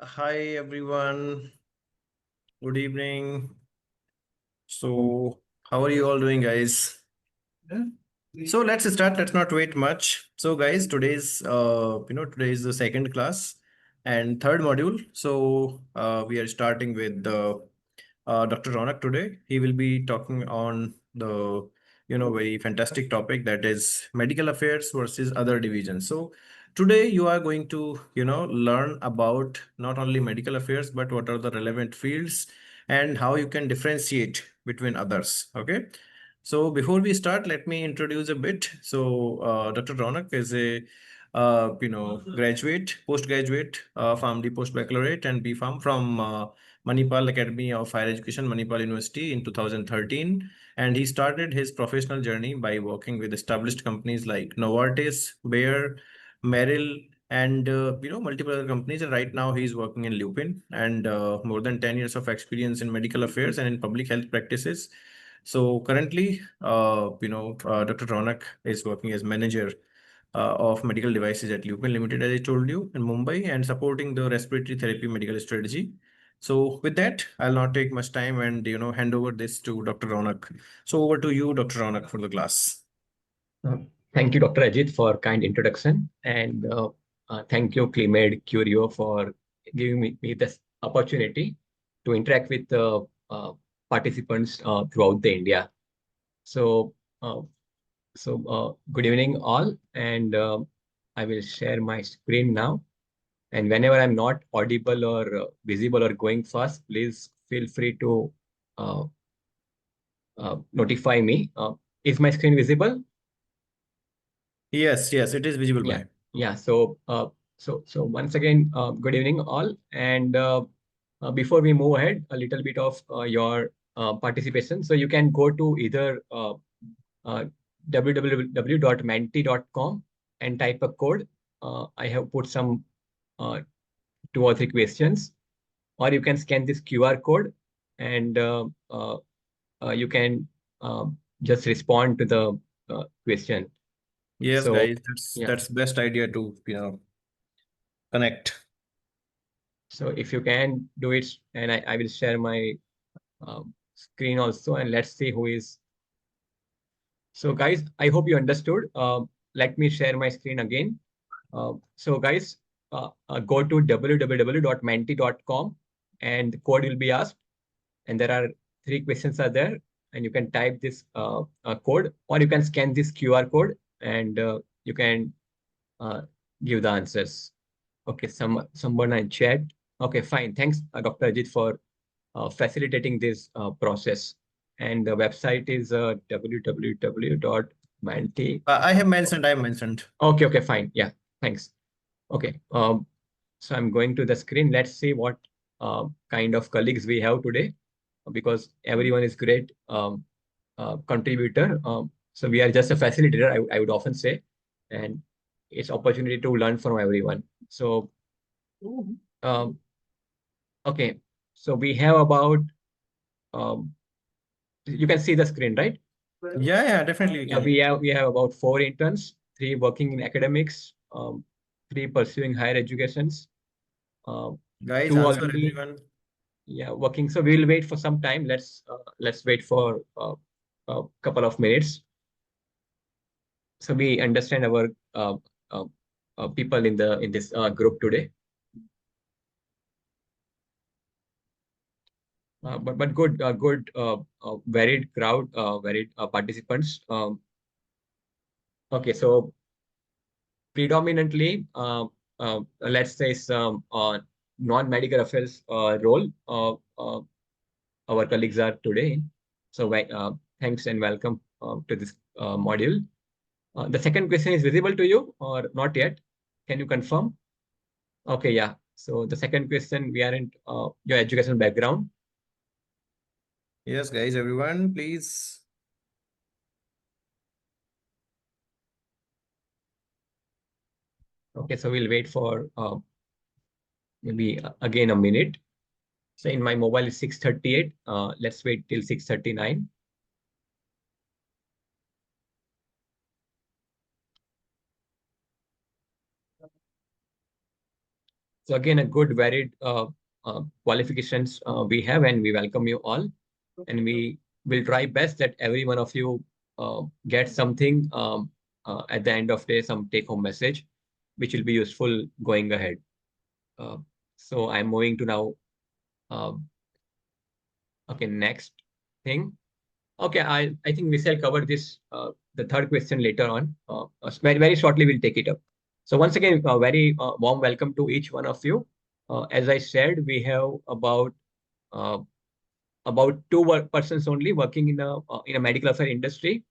Hi everyone. Good evening. So, how are you all doing, guys? So let's start. Let's not wait much. So, guys, today is the second class and third module. So, we are starting with Dr. Ronak today. He will be talking on the very fantastic topic, that is medical affairs versus other divisions. So today you are going to learn about not only medical affairs but what are the relevant fields and how you can differentiate between others. Okay. So before we start, let me introduce a bit. So Dr. Ronak is a graduate, postgraduate, PharmD postbaccalaureate and BPharm from Manipal Academy of Higher Education, Manipal University in 2013. And he started his professional journey by working with established companies like Novartis, Bayer, Merrill, and multiple other companies. And right now he's working in Lupin and more than 10 years of experience in medical affairs and in public health practices. So currently, Dr. Ronak is working as manager of medical devices at Lupin Limited, as I told you, in Mumbai, and supporting the respiratory therapy medical strategy. So with that, I'll not take much time and hand over this to Dr. Ronak. So over to you, Dr. Ronak, for the class. Thank you, Dr. Ajit, for kind introduction, and thank you, Climate Curio, for giving me this opportunity to interact with the participants throughout the India. So, uh, good evening, all, and I will share my screen now. And whenever I'm not audible or visible or going fast, please feel free to uh, notify me. Is my screen visible? Yes, it is visible Yeah, by. yeah. So once again, good evening all. And before we move ahead, a little bit of your participation. So you can go to either uh, www.menti.com and type a code. I have put some uh, 2 or 3 questions, or you can scan this QR code and you can just respond to the question. Yes, So guys, that's yeah. that's best idea to connect. So if you can do it, and I will share my screen also, and let's see who is. So guys, I hope you understood. Let me share my screen again. So guys, go to www.menti.com and the code will be asked. And there are 3 questions are there, and you can type this code, or you can scan this QR code and you can uh, give the answers. Okay, someone in chat. Okay, fine. Thanks, Dr. Ajit, for facilitating this process. And the website is www.manti. I have mentioned. Okay, okay, fine. Yeah, thanks. Okay, so I'm going to the screen. Let's see what kind of colleagues we have today, because everyone is great contributor. So we are just a facilitator, I would often say, and it's opportunity to learn from everyone. So, um, okay, so we have about um, you can see the screen, right? Yeah, definitely we Yeah, can. we have about 4 interns, 3 working in academics, 3 pursuing higher educations, uh, Guys, two answer already, everyone. yeah, working. So we'll wait for some time. Let's wait for a couple of minutes so we understand our uh, uh, people in this group today. But good varied crowd, varied participants. Okay, so predominantly, let's say some non-medical affairs role our colleagues are today. So thanks and welcome to this module. The second question is visible to you or not yet? Can you confirm? Okay, yeah. So the second question, we are in your educational background. Yes, guys, everyone, please. Okay, so we'll wait for maybe again a minute. So in my mobile is 6:38. Let's wait till 6:39. So again, a good varied qualifications we have, and we welcome you all. And we will try best that every one of you get something at the end of the day, some take-home message, which will be useful going ahead. Uh, so I'm moving to now. Okay, next thing. Okay, I think we shall cover this the third question later on. Very shortly, we'll take it up. So once again, a very warm welcome to each one of you. As I said, we have uh, about persons only working in a medical affair industry.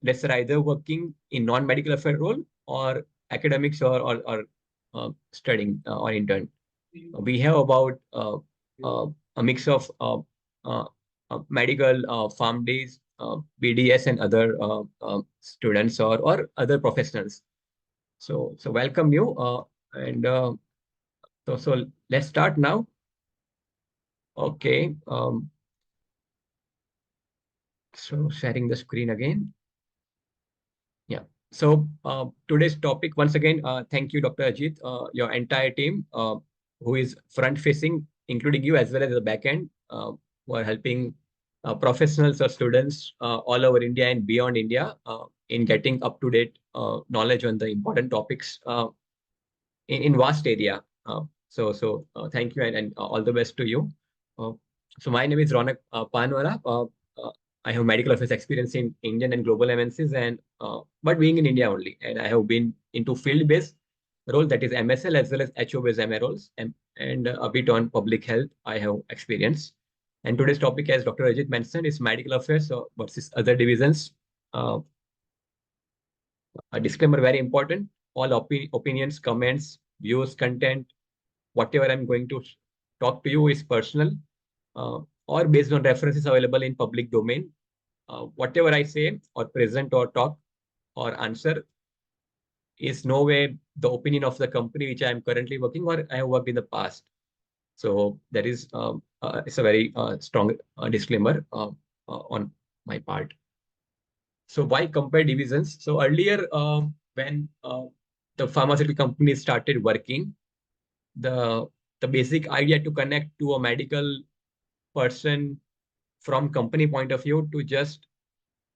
That's either working in non-medical affair role or academics or studying or intern. We have about a mix of medical farm days, BDS, and other students or other professionals. So welcome you, and so let's start now. Okay. So sharing the screen again. Yeah. So today's topic, once again, thank you, Dr. Ajit, your entire team, who is front-facing, including you as well as the back end, who are helping professionals or students all over India and beyond India in getting up-to-date knowledge on the important topics in vast area. So thank you, and all the best to you. Uh, so my name is Ronak Panwala. I have medical affairs experience in Indian and global MNCs, and but being in India only. And I have been into field-based role, that is MSL, as well as HO-based MA roles, and a bit on public health I have experience. And today's topic, as Dr. Ajit mentioned, is medical affairs versus other divisions. Uh, a disclaimer, very important. All opinions, comments, views, content, whatever I'm going to talk to you is personal or based on references available in public domain. Whatever I say or present or talk or answer is no way the opinion of the company which I am currently working or I have worked in the past. So that is it's a very strong disclaimer on my part. So why compare divisions? So earlier, when the pharmaceutical companies started working, the the basic idea to connect to a medical person from company point of view to just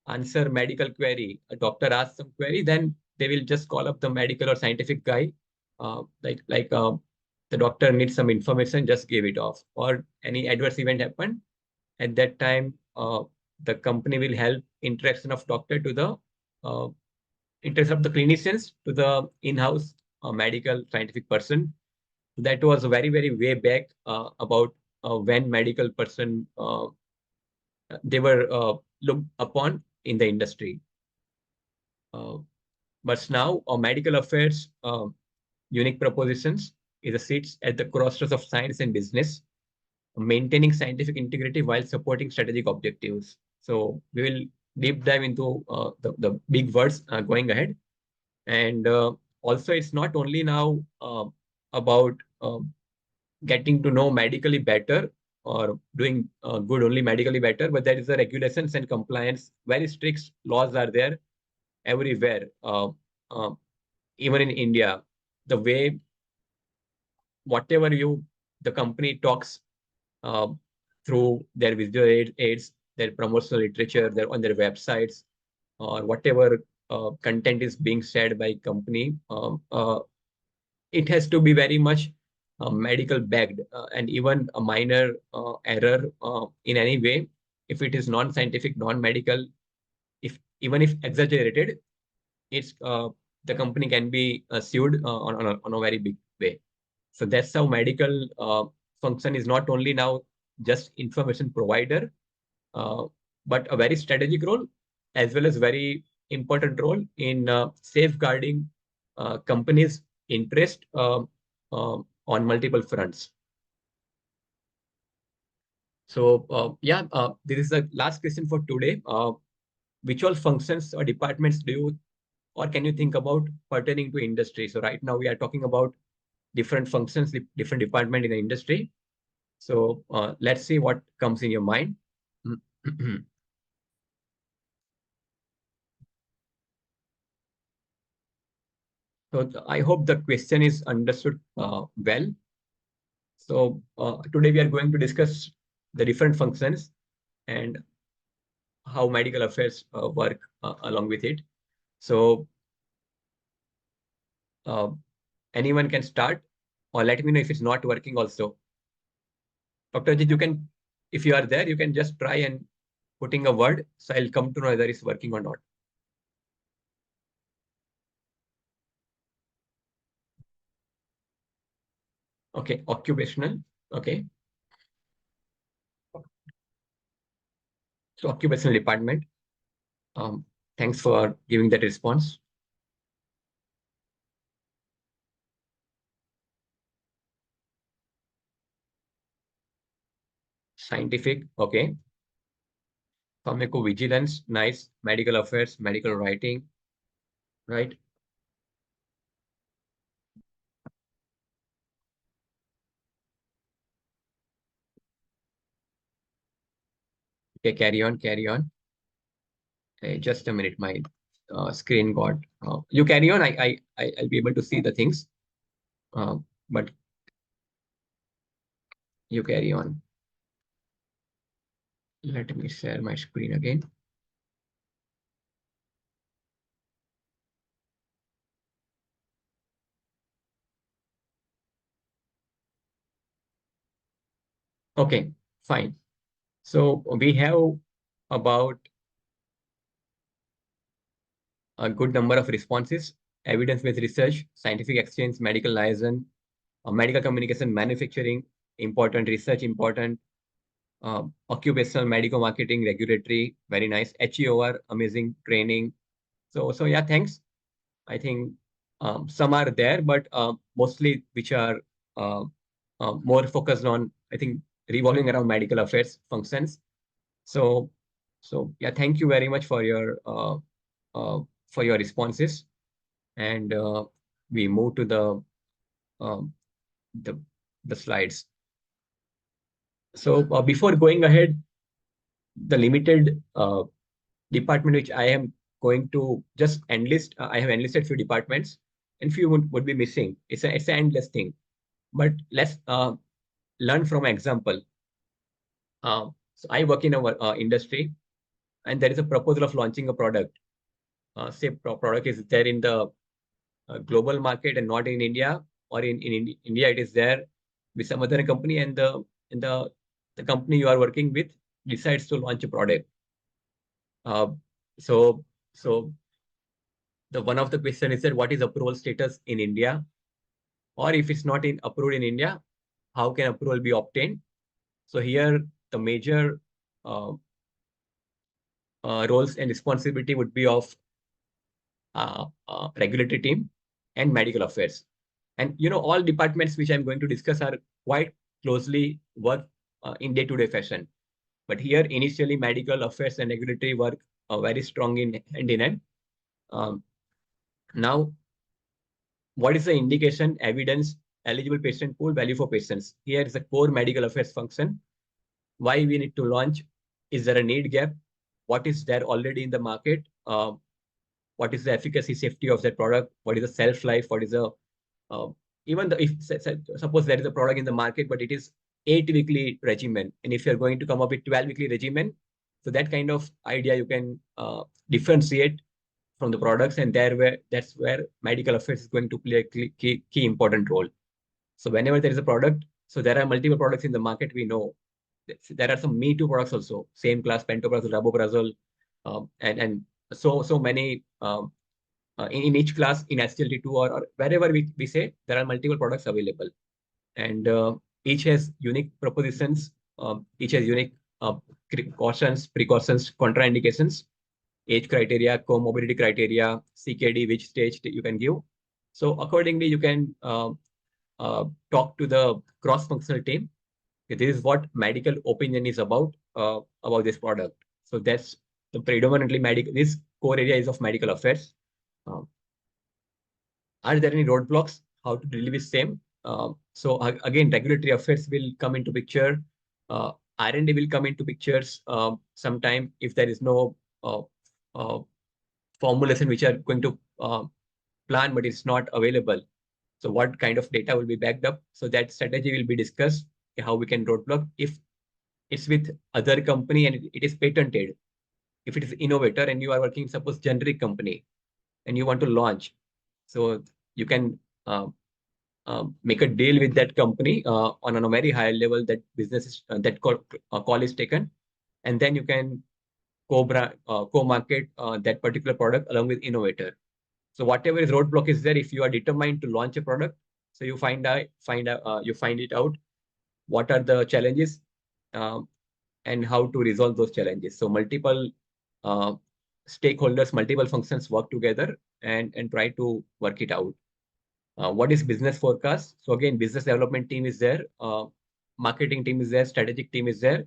answer medical query. A doctor asks some query, then they will just call up the medical or scientific guy, like the doctor needs some information, just give it off. Or any adverse event happened at that time, the company will help interaction of doctor to the uh, interest of the clinicians to the in-house medical scientific person. That was very way back about when medical person they were looked upon in the industry. But now medical affairs unique propositions is a sits at the crossroads of science and business, maintaining scientific integrity while supporting strategic objectives. So we will deep dive into the big words going ahead. And also, it's not only now about getting to know medically better or doing good only medically better, but there is the regulations and compliance. Very strict laws are there everywhere. Even in India, the way whatever the company talks uh, through their visual aids, their promotional literature, on their websites, or whatever content is being shared by company, it has to be very much medical backed, and even a minor error in any way, if it is non-scientific, non-medical, if even if exaggerated, it's the company can be sued on a very big way. So that's how medical function is not only now just information provider, uh, but a very strategic role as well as very important role in safeguarding companies' interest on multiple fronts. So yeah, this is the last question for today. Which all functions or departments do you or can you think about pertaining to industry? So right now we are talking about different functions, different department in the industry. So let's see what comes in your mind. So I hope the question is understood well. So today we are going to discuss the different functions and how medical affairs work along with it. So anyone can start, or let me know if it's not working also. Dr. Ajit, you can, if you are there, you can just try and putting a word, so I'll come to know whether it's working or not. Okay, occupational. Okay. So occupational department. Thanks for giving that response. Scientific. Okay. Pharmacovigilance. Nice. Medical affairs, medical writing. Right. Okay, carry on, carry on. Okay, just a minute, my screen got. You carry on. I'll be able to see the things. But you carry on. Let me share my screen again. Okay, fine. So we have about a good number of responses: evidence-based research, scientific exchange, medical liaison, medical communication, manufacturing, important research, important occupational medical marketing, regulatory, very nice. HEOR, amazing training. So yeah, thanks. I think some are there, but mostly which are uh, more focused on, I think, revolving around medical affairs functions. So, so yeah, thank you very much uh, for your responses, and we move to um, the the slides. So before going ahead, the limited department which I am going to just enlist, I have enlisted few departments, and few would be missing. It's an endless thing. But let's learn from example. So I work in our industry, and there is a proposal of launching a product. Say product is there in the global market and not in India, or in India it is there with some other company, and the company you are working with decides to launch a product. Uh, so so the one of the question is that what is approval status in India, or if it's not in approved in India, how can approval be obtained? So here the major uh, roles and responsibility would be of regulatory team and medical affairs. And all departments which I'm going to discuss are quite closely work in day-to-day fashion. But here initially medical affairs and regulatory work are very strong in hand in hand. Now, what is the indication, evidence, eligible patient pool, value for patients? Here is the core medical affairs function. Why we need to launch? Is there a need gap? What is there already in the market? What is the efficacy, safety of that product? What is the shelf life? What is the uh, even the if suppose there is a product in the market, but it is 8-weekly regimen, and if you're going to come up with 12-weekly regimen, so that kind of idea you can differentiate from the products, and that's where medical affairs is going to play a key important role. So whenever there is a product, so there are multiple products in the market. We know there are some Me Too products also, same class, pantoprazole, raboprazole, and so many in each class in SGLT2 or wherever we say there are multiple products available, and each has unique propositions, each has unique precautions, contraindications, age criteria, comorbidity criteria, CKD, which stage you can give. So accordingly, you can talk to the cross-functional team. This is what medical opinion is about this product. So that's the predominantly medical. This core area is of medical affairs. Um, are there any roadblocks? How to deal with same? So again, regulatory affairs will come into picture. R&D will come into pictures sometime if there is no uh, uh, formulation which are going to plan, but it's not available. So what kind of data will be backed up? So that strategy will be discussed, how we can roadblock if it's with other company and it is patented. If it is innovator and you are working, suppose generic company, and you want to launch, so you can make a deal with that company on a very high level that business is, that call is taken, and then you can co-market that particular product along with innovator. So whatever is roadblock is there, if you are determined to launch a product, so you find it out what are the challenges um, and how to resolve those challenges. So multiple uh, stakeholders, multiple functions work together and try to work it out. What is business forecast? So again, business development team is there, marketing team is there, strategic team is there.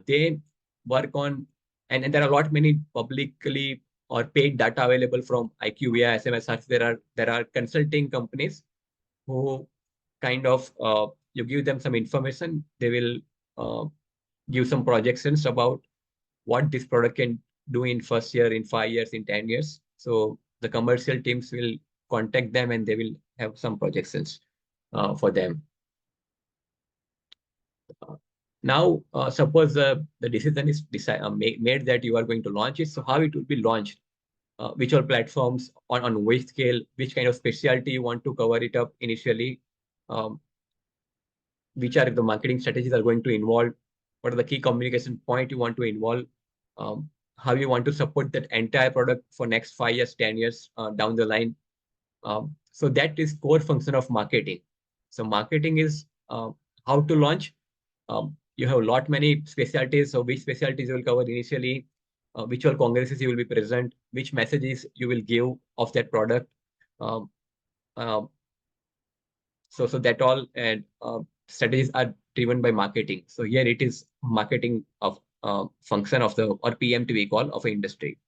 They work on, and there are a lot many publicly or paid data available from IQVIA, SMS Search. There are consulting companies who kind of you give them some information, they will uh, give some projections about what this product can do in first year, in 5 years, in 10 years. So the commercial teams will contact them and they will have some projections for them. Now, suppose the decision is made that you are going to launch it. So how it will be launched? Which all platforms, on which scale, which kind of specialty you want to cover it up initially, which are the marketing strategies are going to involve, what are the key communication point you want to involve, how you want to support that entire product for next 5 years, 10 years down the line. So that is core function of marketing. So marketing is how to launch. You have a lot many specialties. So which specialties you will cover initially, which all congresses you will be present, which messages you will give of that product. Um, so that all and strategies are driven by marketing. So here it is marketing of function of the, or PMT we call, of an industry.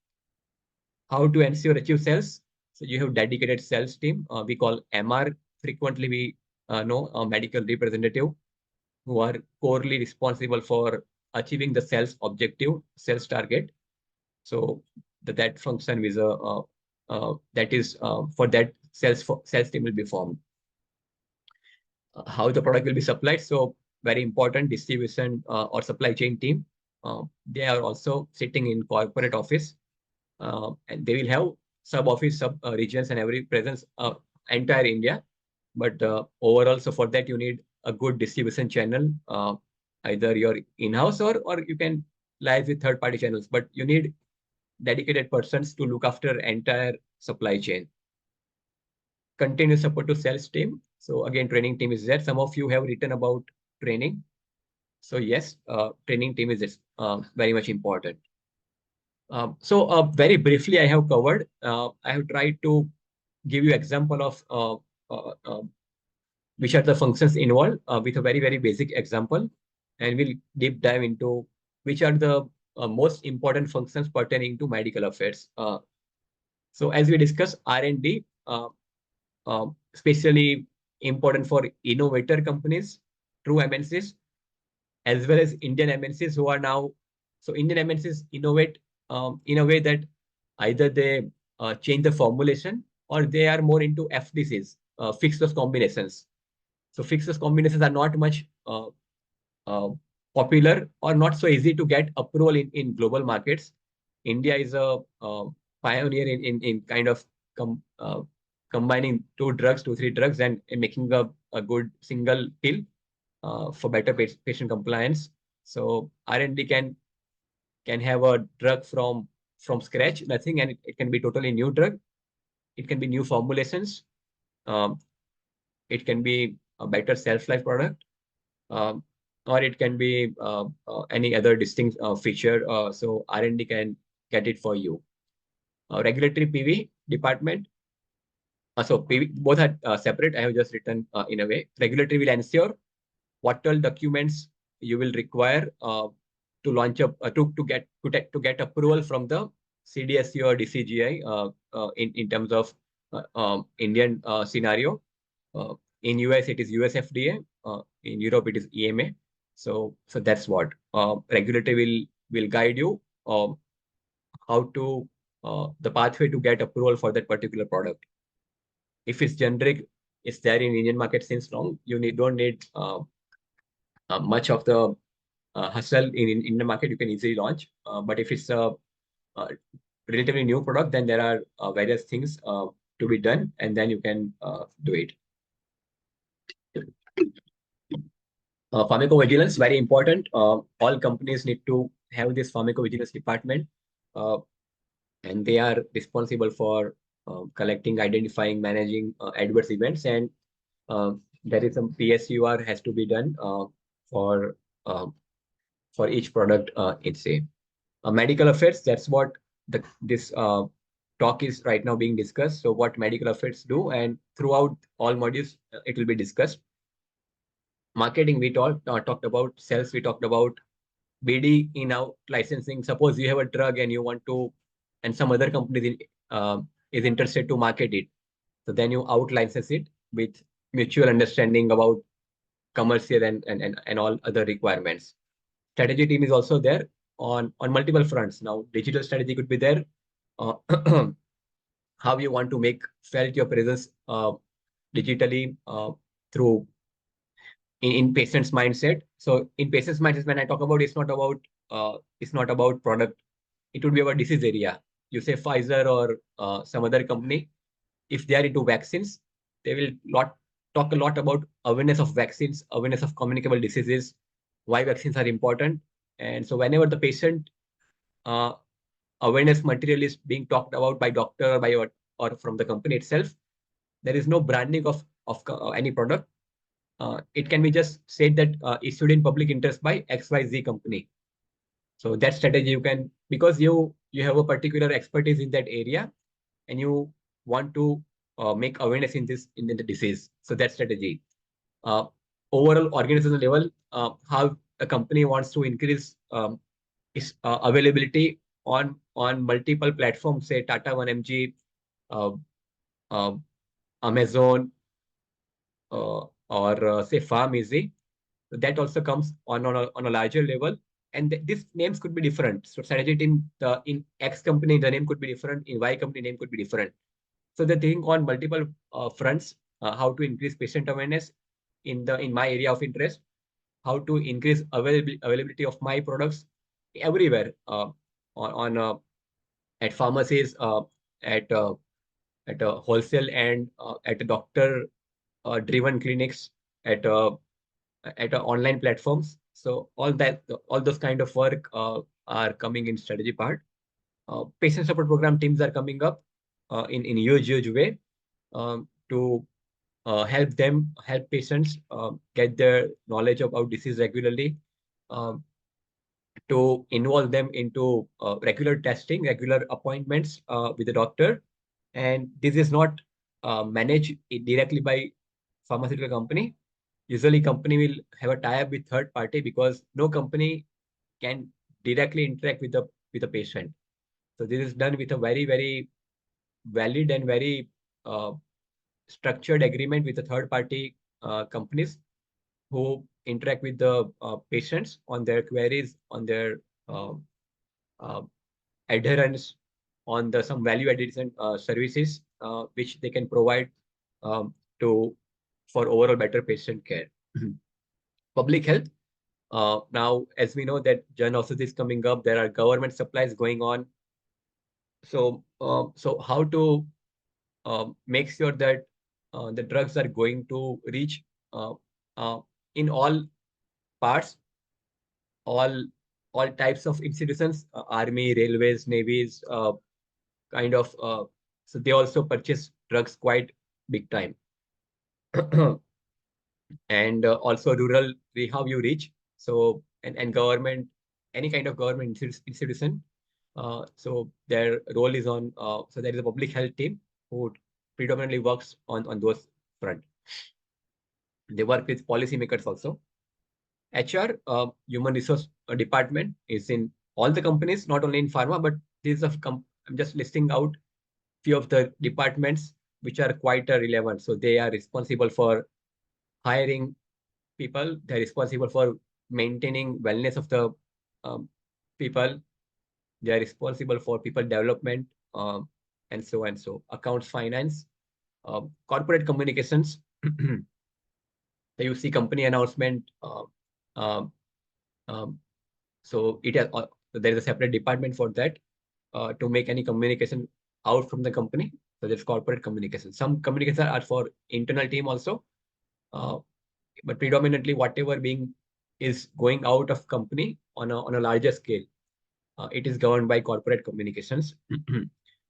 How to ensure achieve sales? So you have dedicated sales team. We call MR. Frequently we know a medical representative who are corely responsible for achieving the sales objective, sales target. So that function is that is for that sales team will be formed. How the product will be supplied. So very important, distribution or supply chain team. They are also sitting in corporate office, and they will have sub office, sub regions, and every presence entire India. But overall, so for that you need a good distribution channel, either your in-house or you can liaise with third-party channels. But you need dedicated persons to look after entire supply chain. Continuous support to sales team. So again, training team is there. Some of you have written about training. So yes, training team is very much important. So very briefly, I have covered. I have tried to give you example of which are the functions involved with a very, very basic example. And we'll deep dive into which are the most important functions pertaining to medical affairs. So as we discussed, R&D, especially important for innovator companies, true MNCs, as well as Indian MNCs who are now, so Indian MNCs innovate in a way that either they change the formulation or they are more into FDCs, fixed dose combinations. So fixed dose combinations are not much popular or not so easy to get approval in global markets. India is a pioneer in kind of combining two, three drugs and making a good single pill for better patient compliance. So R&D can have a drug from scratch, nothing, and it can be totally new drug. It can be new formulations. It can be a better shelf-life product, or it can be any other distinct feature. So R&D can get it for you. Regulatory PV department. So PV, both are separate. I have just written in a way. Regulatory will ensure what all documents you will require to launch up to get approval from the CDSC or DCGI in terms of Indian scenario. In US it is US FDA. In Europe it is EMA. So that's what regulatory will guide you how to the pathway to get approval for that particular product. If it's generic, it's there in Indian market since long. You don't need much of the hustle in the market. You can easily launch. But if it's a relatively new product, then there are various things to be done, and then you can do it. Pharmacovigilance, very important. All companies need to have this pharmacovigilance department, and they are responsible for collecting, identifying, managing adverse events, and there is some PSUR has to be done for uh, for each product. It's a medical affairs. That's what this talk is right now being discussed. So what medical affairs do, and throughout all modules, it will be discussed. Marketing, we talked about. Sales, we talked about. BD, in out licensing. Suppose you have a drug and you want to, and some other company is interested to market it. So then you out license it with mutual understanding about commercial and all other requirements. Strategy team is also there on multiple fronts. Now, digital strategy could be there. Uh, how you want to make felt your presence digitally through in patient's mindset. So in patient's mindset, when I talk about, it's not about product. It would be about disease area. You say Pfizer or some other company, if they are into vaccines, they will talk a lot about awareness of vaccines, awareness of communicable diseases, why vaccines are important. And so whenever the patient uh, awareness material is being talked about by doctor or from the company itself, there is no branding of any product. It can be just said that issued in public interest by XYZ company. So that strategy you can, because you have a particular expertise in that area, and you want to make awareness in the disease. So that strategy. Overall organizational level, how a company wants to increase its availability on multiple platforms, say Tata 1mg, uh, uh, Amazon, or say PharmEasy. That also comes on a larger level, and these names could be different. So strategy team in X company, the name could be different. In Y company, name could be different. So they think on multiple fronts, how to increase patient awareness in my area of interest, how to increase availability of my products everywhere, on at pharmacies, at a wholesale, and at a doctor driven clinics, at online platforms. So all those kind of work are coming in strategy part. Patient support program teams are coming up in huge way to help patients get their knowledge about disease regularly, um, to involve them into regular testing, regular appointments with the doctor. And this is not managed directly by pharmaceutical company. Usually company will have a tie-up with third party, because no company can directly interact with the patient. So this is done with a very valid and very uh, structured agreement with the third party companies who interact with the patients on their queries, on their uh, uh, adherence, on the some value addition services which they can provide to for overall better patient care. Public health. Now, as we know that Jan Aushadhi is coming up, there are government supplies going on. So how to make sure that the drugs are going to reach uh, uh, in all parts, all types of institutions, army, railways, navies, kind of. So they also purchase drugs quite big time. And also rural, how you reach. So and government, any kind of government institution. So their role is on. So there is a public health team who predominantly works on those front. They work with policymakers also. HR, human resource department, is in all the companies, not only in pharma, but these of I'm just listing out few of the departments which are quite relevant. So they are responsible for hiring people. They're responsible for maintaining wellness of the um, people. They are responsible for people development, and so and so. Accounts, finance, corporate communications. So you see company announcement. Um, so it has there is a separate department for that to make any communication out from the company. So there's corporate communication. Some communications are for internal team also, but predominantly whatever being is going out of company on a larger scale, it is governed by corporate communications.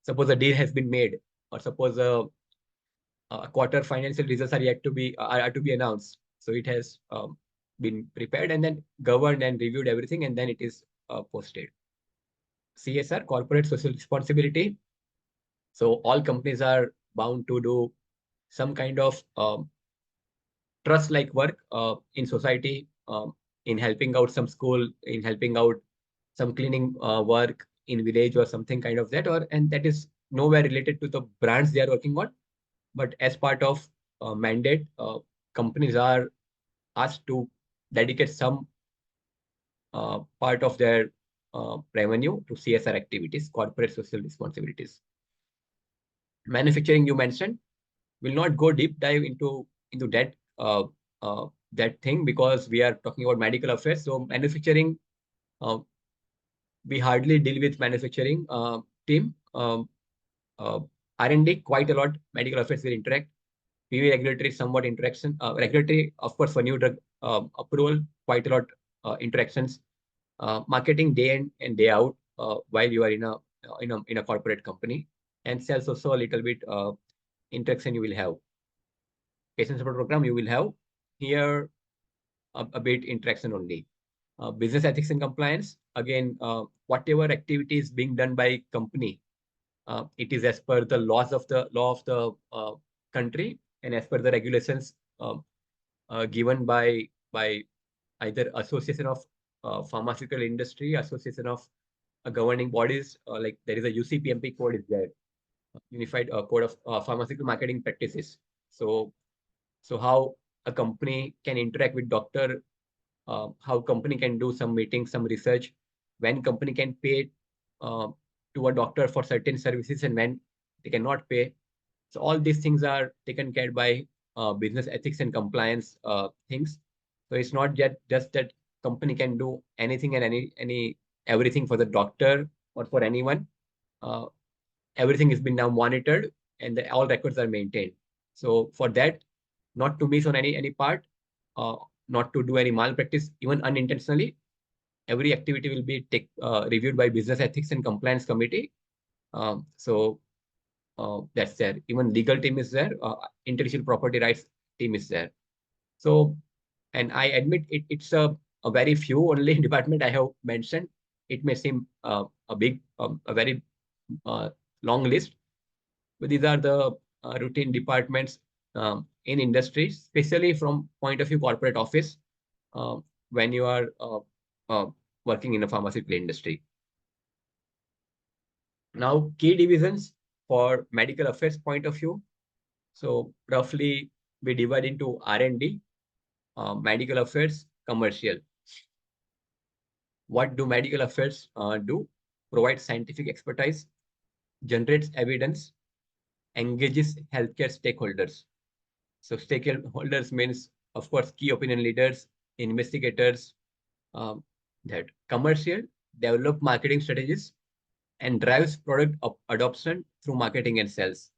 Suppose a deal has been made, or suppose a quarter financial results are yet to be are to be announced. So it has been prepared and then governed and reviewed everything, and then it is posted. CSR, corporate social responsibility. So all companies are bound to do some kind of trust-like work in society, in helping out some school, in helping out some cleaning work in village or something kind of that, or and that is nowhere related to the brands they are working on. But as part of mandate, companies are asked to dedicate some part of their revenue to CSR activities, corporate social responsibilities. Manufacturing, you mentioned, will not go deep dive into that thing because we are talking about medical affairs. So manufacturing, we hardly deal with manufacturing team. R&D quite a lot. Medical affairs will interact. PV regulatory somewhat interaction. Regulatory, of course, for new drug approval, quite a lot interactions. Marketing day in and day out while you are in a corporate company, and sales also a little bit interaction you will have. Patient support program you will have here a bit interaction only. Business ethics and compliance, again, whatever activity is being done by company, it is as per the laws of the law of the country and as per the regulations given by either association of pharmaceutical industry, association of governing bodies, like there is a UCPMP code is there, Unified Code of Pharmaceutical Marketing Practices. So how a company can interact with doctor, how company can do some meetings, some research, when company can pay to a doctor for certain services and when they cannot pay. So all these things are taken care by business ethics and compliance things. So it's not just that company can do anything and everything for the doctor or for anyone. Everything has been now monitored and all records are maintained. So for that, not to miss on any part, not to do any malpractice, even unintentionally, every activity will be reviewed by business ethics and compliance committee. So that's there. Even legal team is there. Intellectual property rights team is there. So, and I admit it's a very few only department I have mentioned. It may seem a very long list, but these are the routine departments in industry, especially from point of view corporate office, when you are working in a pharmaceutical industry. Now, key divisions for medical affairs point of view. So roughly we divide into R&D, medical affairs, commercial. What do medical affairs do? Provide scientific expertise, generates evidence, engages healthcare stakeholders. So stakeholders means, of course, key opinion leaders, investigators. That commercial, develop marketing strategies, and drives product adoption through marketing and sales.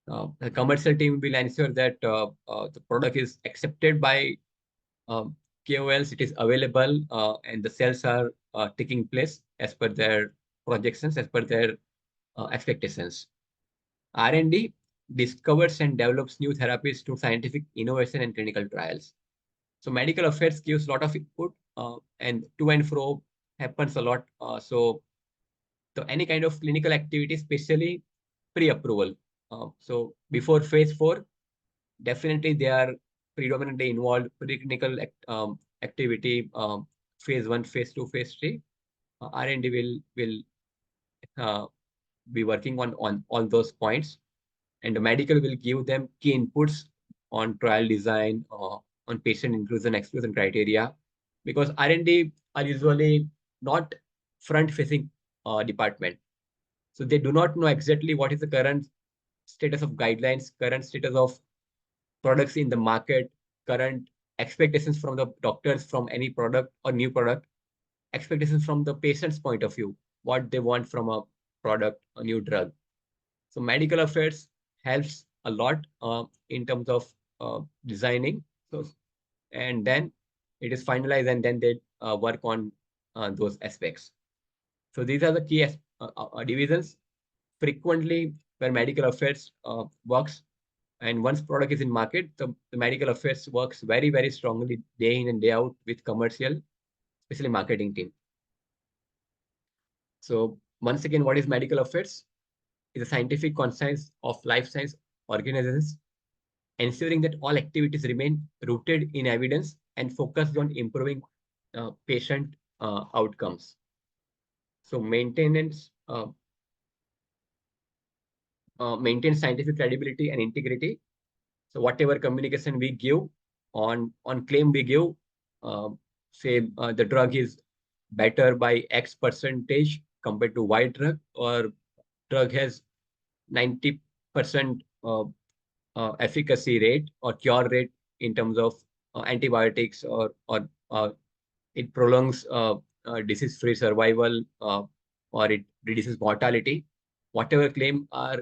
The commercial team will ensure that the product is accepted by KOLs, it is available, and the sales are taking place as per their projections, as per their expectations. R&D discovers and develops new therapies through scientific innovation and clinical trials. So medical affairs gives a lot of input and to and fro happens a lot. So any kind of clinical activity, especially pre-approval. So before phase 4, definitely they are predominantly involved preclinical activity, phase 1, phase 2, phase 3. R&D will be working on all those points, and the medical will give them key inputs on trial design, on patient inclusion exclusion criteria, because R&D are usually not front-facing department. So they do not know exactly what is the current status of guidelines, current status of products in the market, current expectations from the doctors from any product or new product, expectations from the patient's point of view, what they want from a product, a new drug. So medical affairs helps a lot in terms of designing. So, and then it is finalized, and then they work on those aspects. So these are the key divisions. Frequently, where medical affairs works, and once product is in market, the medical affairs works very, very strongly day in and day out with commercial, especially marketing team. So once again, what is medical affairs? Is a scientific conscience of life science organizations, ensuring that all activities remain rooted in evidence and focused on improving patient outcomes. So maintenance, maintain scientific credibility and integrity. So whatever communication we give on claim we give, say the drug is better by X percentage compared to Y drug, or drug has 90% efficacy rate or cure rate in terms of antibiotics, or it prolongs disease-free survival, or it reduces mortality. Whatever claim are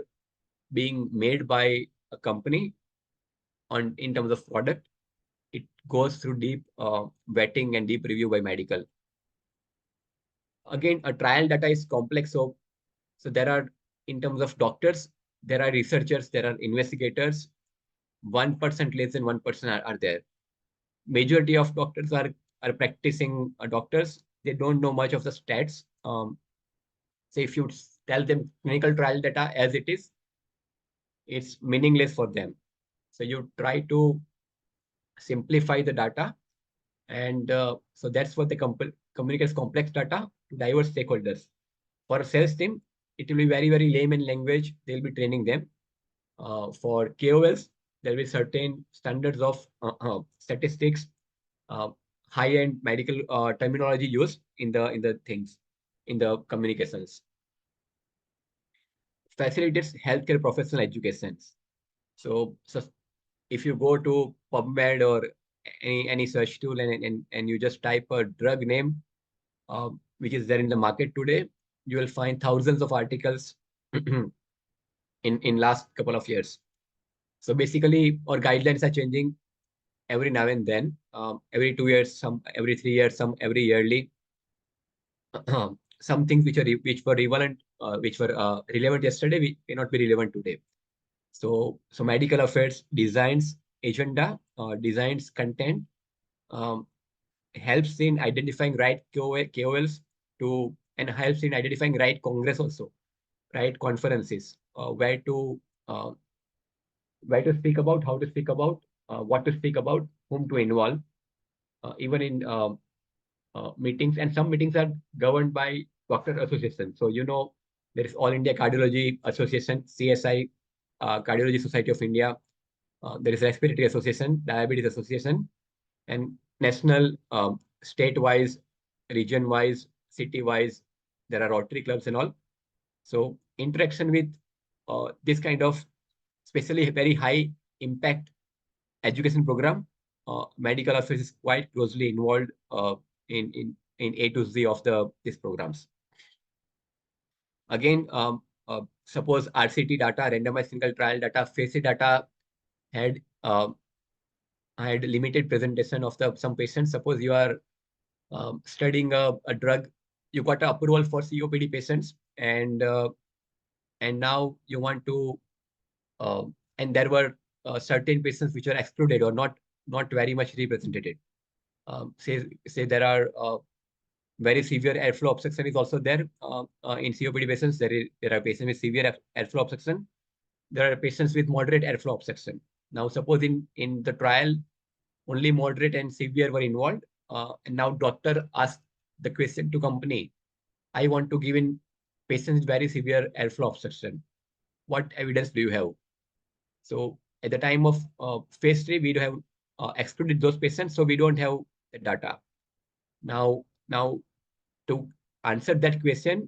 being made by a company on in terms of product, it goes through deep vetting and deep review by medical. Again, a trial data is complex. So there are, in terms of doctors, there are researchers, there are investigators. 1% less than 1% are there. Majority of doctors are practicing doctors. They don't know much of the stats. So if you tell them clinical trial data as it is, it's meaningless for them. So you try to simplify the data, and so that's what the communicates complex data to diverse stakeholders. For a sales team, it will be very, very layman language. They'll be training them. For KOLs, there will be certain standards of statistics, high-end medical terminology used in the things, in the communications. Facilitates healthcare professional educations. So if you go to PubMed or any search tool, and you just type a drug name, which is there in the market today, you will find thousands of articles in last couple of years. So basically, our guidelines are changing every now and then, every 2 years, some every 3 years, some every yearly. Some things which were relevant yesterday may not be relevant today. So medical affairs designs agenda, designs content, helps in identifying right KOLs and helps in identifying right congress also, right conferences, where to speak about, how to speak about, what to speak about, whom to involve, even in meetings. And some meetings are governed by doctor association. So there is All India Cardiology Association, CSI, Cardiology Society of India. There is Respiratory Association, Diabetes Association, and national, state-wise, region-wise, city-wise, there are Rotary clubs and all. So interaction with this kind of, especially very high impact education program, medical affairs is quite closely involved in A to Z of these programs. Again, suppose RCT data, randomized clinical trial data, phase C data had limited presentation of some patients. Suppose you are studying a drug, you got approval for COPD patients, and now you want to, and there were certain patients which were excluded or not very much represented. Say there are very severe airflow obstruction is also there in COPD patients. There are patients with severe airflow obstruction. There are patients with moderate airflow obstruction. Now, suppose in the trial, only moderate and severe were involved, and now doctor asked the question to company, I want to give in patients with very severe airflow obstruction. What evidence do you have? So at the time of phase 3, we have excluded those patients, so we don't have the data. Now to answer that question,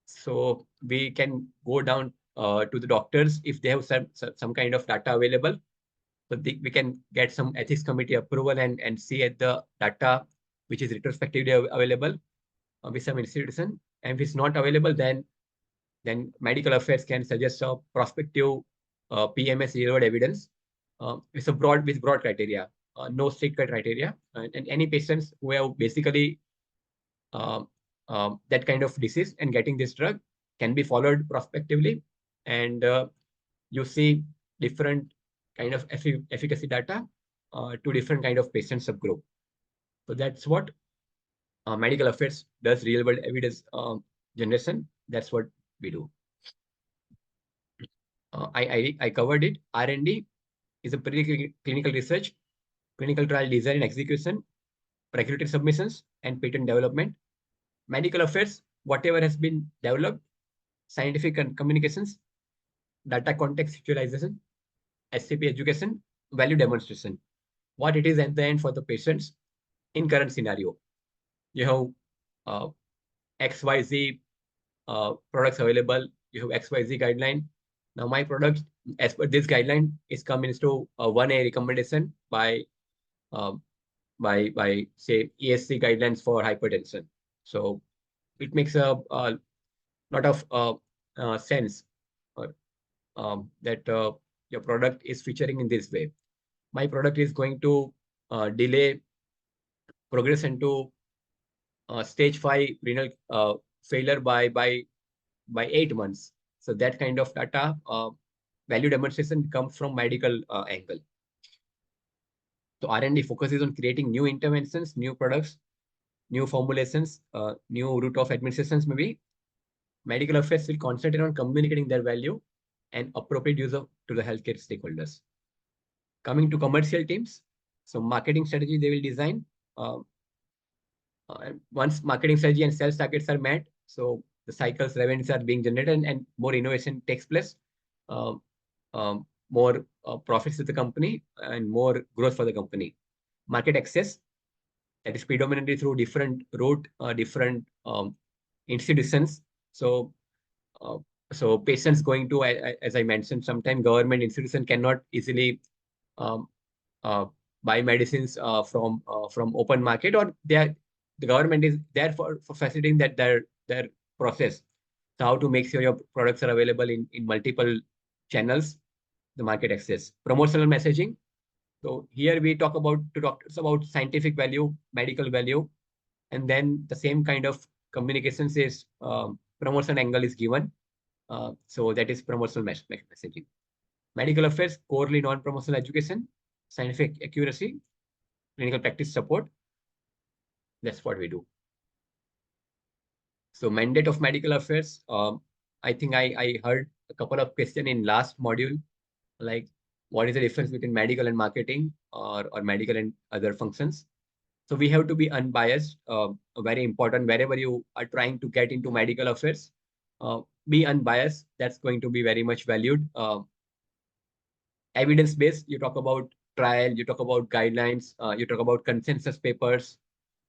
so we can go down to the doctors if they have some kind of data available. So we can get some ethics committee approval and see at the data which is retrospectively available with some institution. And if it's not available, then medical affairs can suggest a prospective PMS real world evidence with broad criteria, no strict criteria, and any patients who have basically um, that kind of disease and getting this drug can be followed prospectively, and you see different kind of efficacy data to different kind of patient subgroup. So that's what medical affairs does, real world evidence generation. That's what we do. I covered it. R&D is a clinical research, clinical trial design and execution, regulatory submissions, and patent development. Medical affairs, whatever has been developed, scientific and communications, data context visualization, SCP education, value demonstration. What it is at the end for the patients in current scenario. You have XYZ products available. You have XYZ guideline. Now my product, as per this guideline, is coming to a 1A recommendation by say ESC guidelines for hypertension. So it makes a lot of sense that your product is featuring in this way. My product is going to delay progression to stage 5 renal failure by 8 months. So that kind of data value demonstration comes from medical angle. So R&D focuses on creating new interventions, new products, new formulations, new route of administrations maybe. Medical affairs will concentrate on communicating their value and appropriate use to the healthcare stakeholders. Coming to commercial teams, so marketing strategy they will design. Once marketing strategy and sales targets are met, so the cycles, revenues are being generated, and more innovation takes place. More profits to the company and more growth for the company. Market access, that is predominantly through different route, different institutions. So patients going to, as I mentioned, sometimes government institution cannot easily buy medicines from open market, or the government is there for facilitating their process. So how to make sure your products are available in multiple channels, the market access. Promotional messaging. So here we talk about to doctors about scientific value, medical value, and then the same kind of communications is promotion angle is given. So that is promotional messaging. Medical affairs, corely non-promotional education, scientific accuracy, clinical practice support. That's what we do. So mandate of medical affairs. I think I heard a couple of questions in last module, like what is the difference between medical and marketing, or medical and other functions. So we have to be unbiased, very important. Wherever you are trying to get into medical affairs, be unbiased. That's going to be very much valued. Evidence-based, you talk about trial, you talk about guidelines, you talk about consensus papers,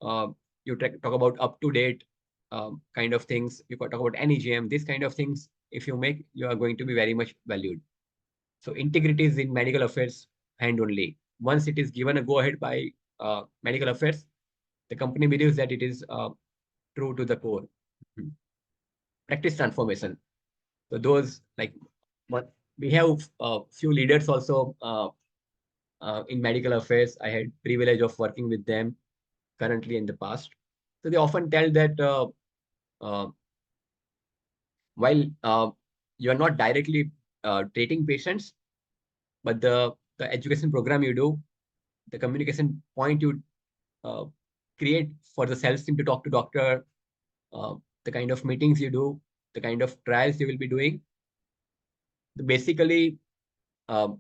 you talk about up-to-date kind of things. You talk about NEJM, these kind of things. If you make, you are going to be very much valued. So integrity is in medical affairs hand only. Once it is given a go-ahead by medical affairs, the company believes that it is true to the core. Practice transformation. So those, like, what we have a few leaders also in medical affairs. I had privilege of working with them currently in the past. So they often tell that while you are not directly treating patients, but the education program you do, the communication point you create for the sales team to talk to doctor, the kind of meetings you do, the kind of trials you will be doing. Basically,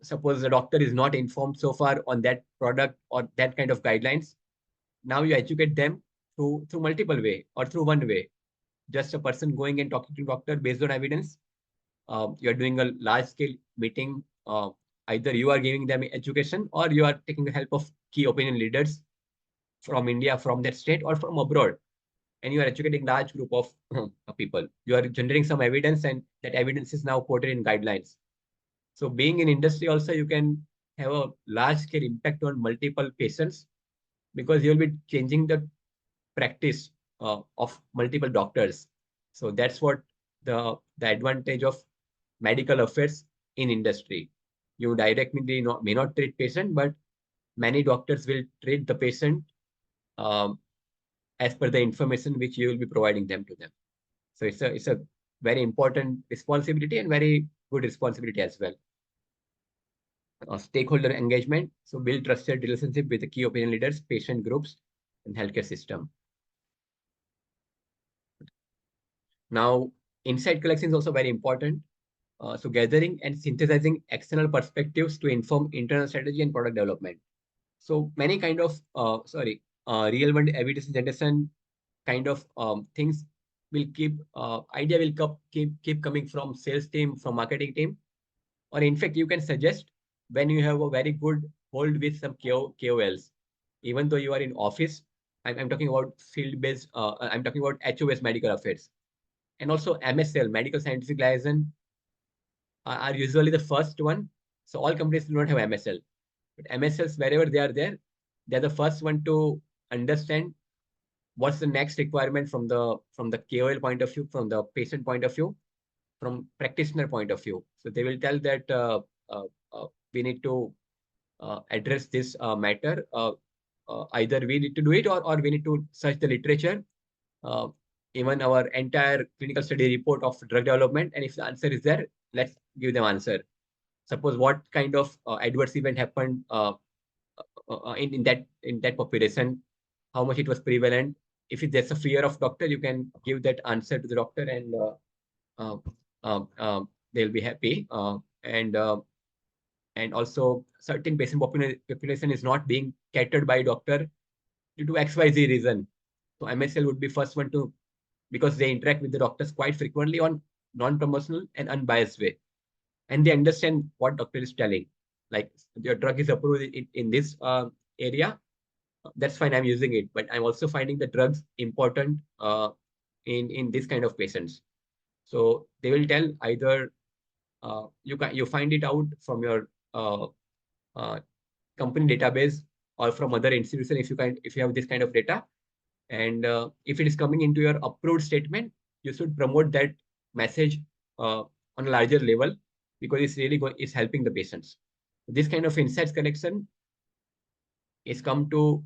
suppose the doctor is not informed so far on that product or that kind of guidelines. Now you educate them through multiple way or through one way. Just a person going and talking to doctor based on evidence. You're doing a large scale meeting. Either you are giving them education or you are taking the help of key opinion leaders from India, from that state, or from abroad. And you are educating large group of people. You are generating some evidence, and that evidence is now quoted in guidelines. So being in industry also, you can have a large scale impact on multiple patients because you'll be changing the practice of multiple doctors. So that's what the advantage of medical affairs in industry. You directly may not treat patient, but many doctors will treat the patient um, as per the information which you will be providing them to them. So it's a very important responsibility and very good responsibility as well. Stakeholder engagement. So build trusted relationship with the key opinion leaders, patient groups, and healthcare system. Now, insight collection is also very important. So gathering and synthesizing external perspectives to inform internal strategy and product development. So many kind of real world evidence generation kind of things will keep idea will keep coming from sales team, from marketing team, or in fact you can suggest when you have a very good hold with some KOLs, even though you are in office. I'm talking about field based. I'm talking about HOS medical affairs, and also MSL medical scientific liaison are usually the first one. So all companies do not have MSL, but MSLs wherever they are there, they're the first one to understand what's the next requirement from the KOL point of view, from the patient point of view, from practitioner point of view. So they will tell that we need to address this matter. Either we need to do it or we need to search the literature, uh, even our entire clinical study report of drug development. And if the answer is there, let's give them answer. Suppose what kind of adverse event happened in that population, how much it was prevalent. If there's a fear of doctor, you can give that answer to the doctor, and uh, they'll be happy. And also, certain patient population is not being catered by doctor due to XYZ reason. So MSL would be first one to, because they interact with the doctors quite frequently on non-promotional and unbiased way, and they understand what doctor is telling. Like your drug is approved in this area, that's fine, I'm using it, but I'm also finding the drugs important in this kind of patients. So they will tell either you find it out from your uh, company database or from other institution if you have this kind of data, and if it is coming into your approved statement, you should promote that message on a larger level, because it's really it's helping the patients. This kind of insights collection is come to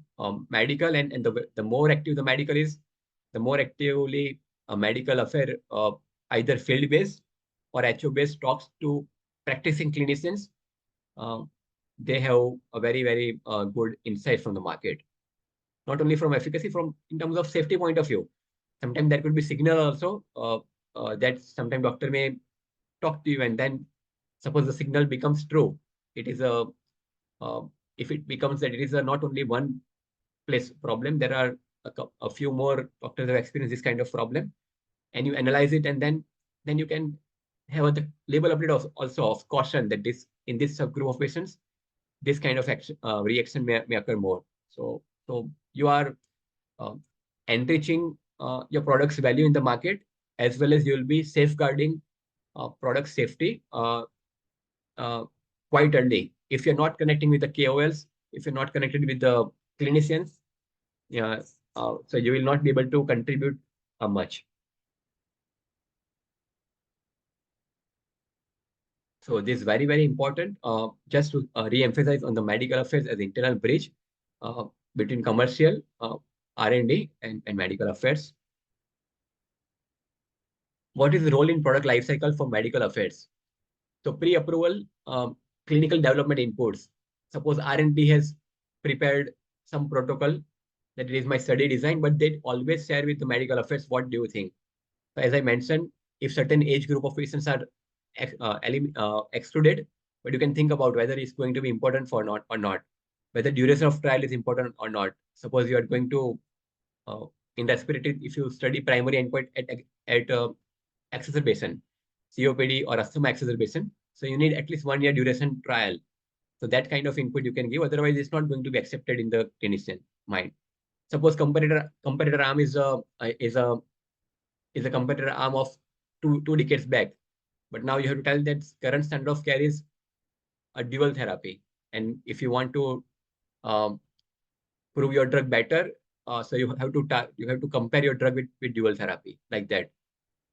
medical, and the more active the medical is, the more actively a medical affair, either field based or HO based, talks to practicing clinicians. Um, they have a very good insight from the market, not only from efficacy, from in terms of safety point of view. Sometimes there could be signal also that sometimes doctor may talk to you, and then suppose the signal becomes true. It is a uh, if it becomes that it is a not only one place problem, there are a few more doctors have experienced this kind of problem, and you analyze it, and then you can have a label update also of caution that this in this subgroup of patients, this kind of action, reaction may occur more. So you are uh, enriching your product's value in the market, as well as you'll be safeguarding product safety uh, quite early. If you're not connecting with the KOLs, if you're not connected with the clinicians, yeah, so you will not be able to contribute much. So this is very important. Just to re-emphasize on the medical affairs as internal bridge uh, between commercial, R&D, and medical affairs. What is the role in product lifecycle for medical affairs? So pre-approval, clinical development inputs. Suppose R&D has prepared some protocol that it is my study design, but they always share with the medical affairs, what do you think? So as I mentioned, if certain age group of patients are excluded, but you can think about whether it's going to be important for not or not, whether duration of trial is important or not. Suppose you are going to in respiratory, if you study primary endpoint at exacerbation, COPD or asthma exacerbation, so you need at least 1 year duration trial. So that kind of input you can give. Otherwise, it's not going to be accepted in the clinician mind. Suppose competitor arm is a competitor arm of two decades back, but now you have to tell that current standard of care is a dual therapy, And if you want to prove your drug better, so you have to compare your drug with dual therapy, like that.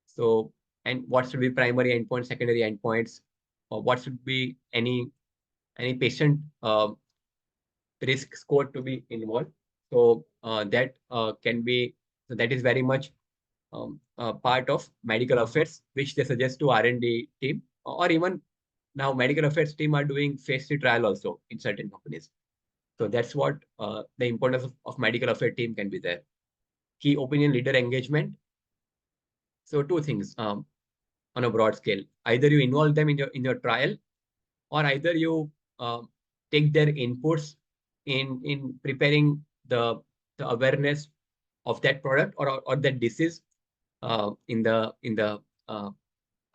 So, and what should be primary endpoints, secondary endpoints, or what should be any patient risk score to be involved. So that is very much part of medical affairs, which they suggest to R&D team, or even now medical affairs team are doing phase 3 trial also in certain companies. So that's what the importance of medical affairs team can be there. Key opinion leader engagement. So two things on a broad scale. Either you involve them in your trial, or either you take their inputs in preparing the awareness of that product or that disease in the uh,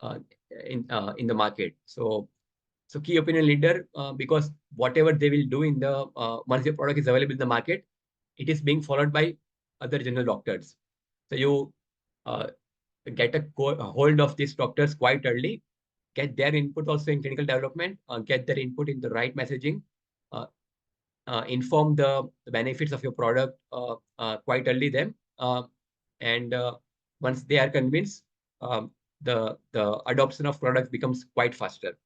uh, in the market. So key opinion leader, because whatever they will do in the once your product is available in the market, it is being followed by other general doctors. So you uh, get a hold of these doctors quite early, get their input also in clinical development, get their input in the right messaging, uh, inform the benefits of your product quite early then, and once they are convinced, the adoption of products becomes quite faster.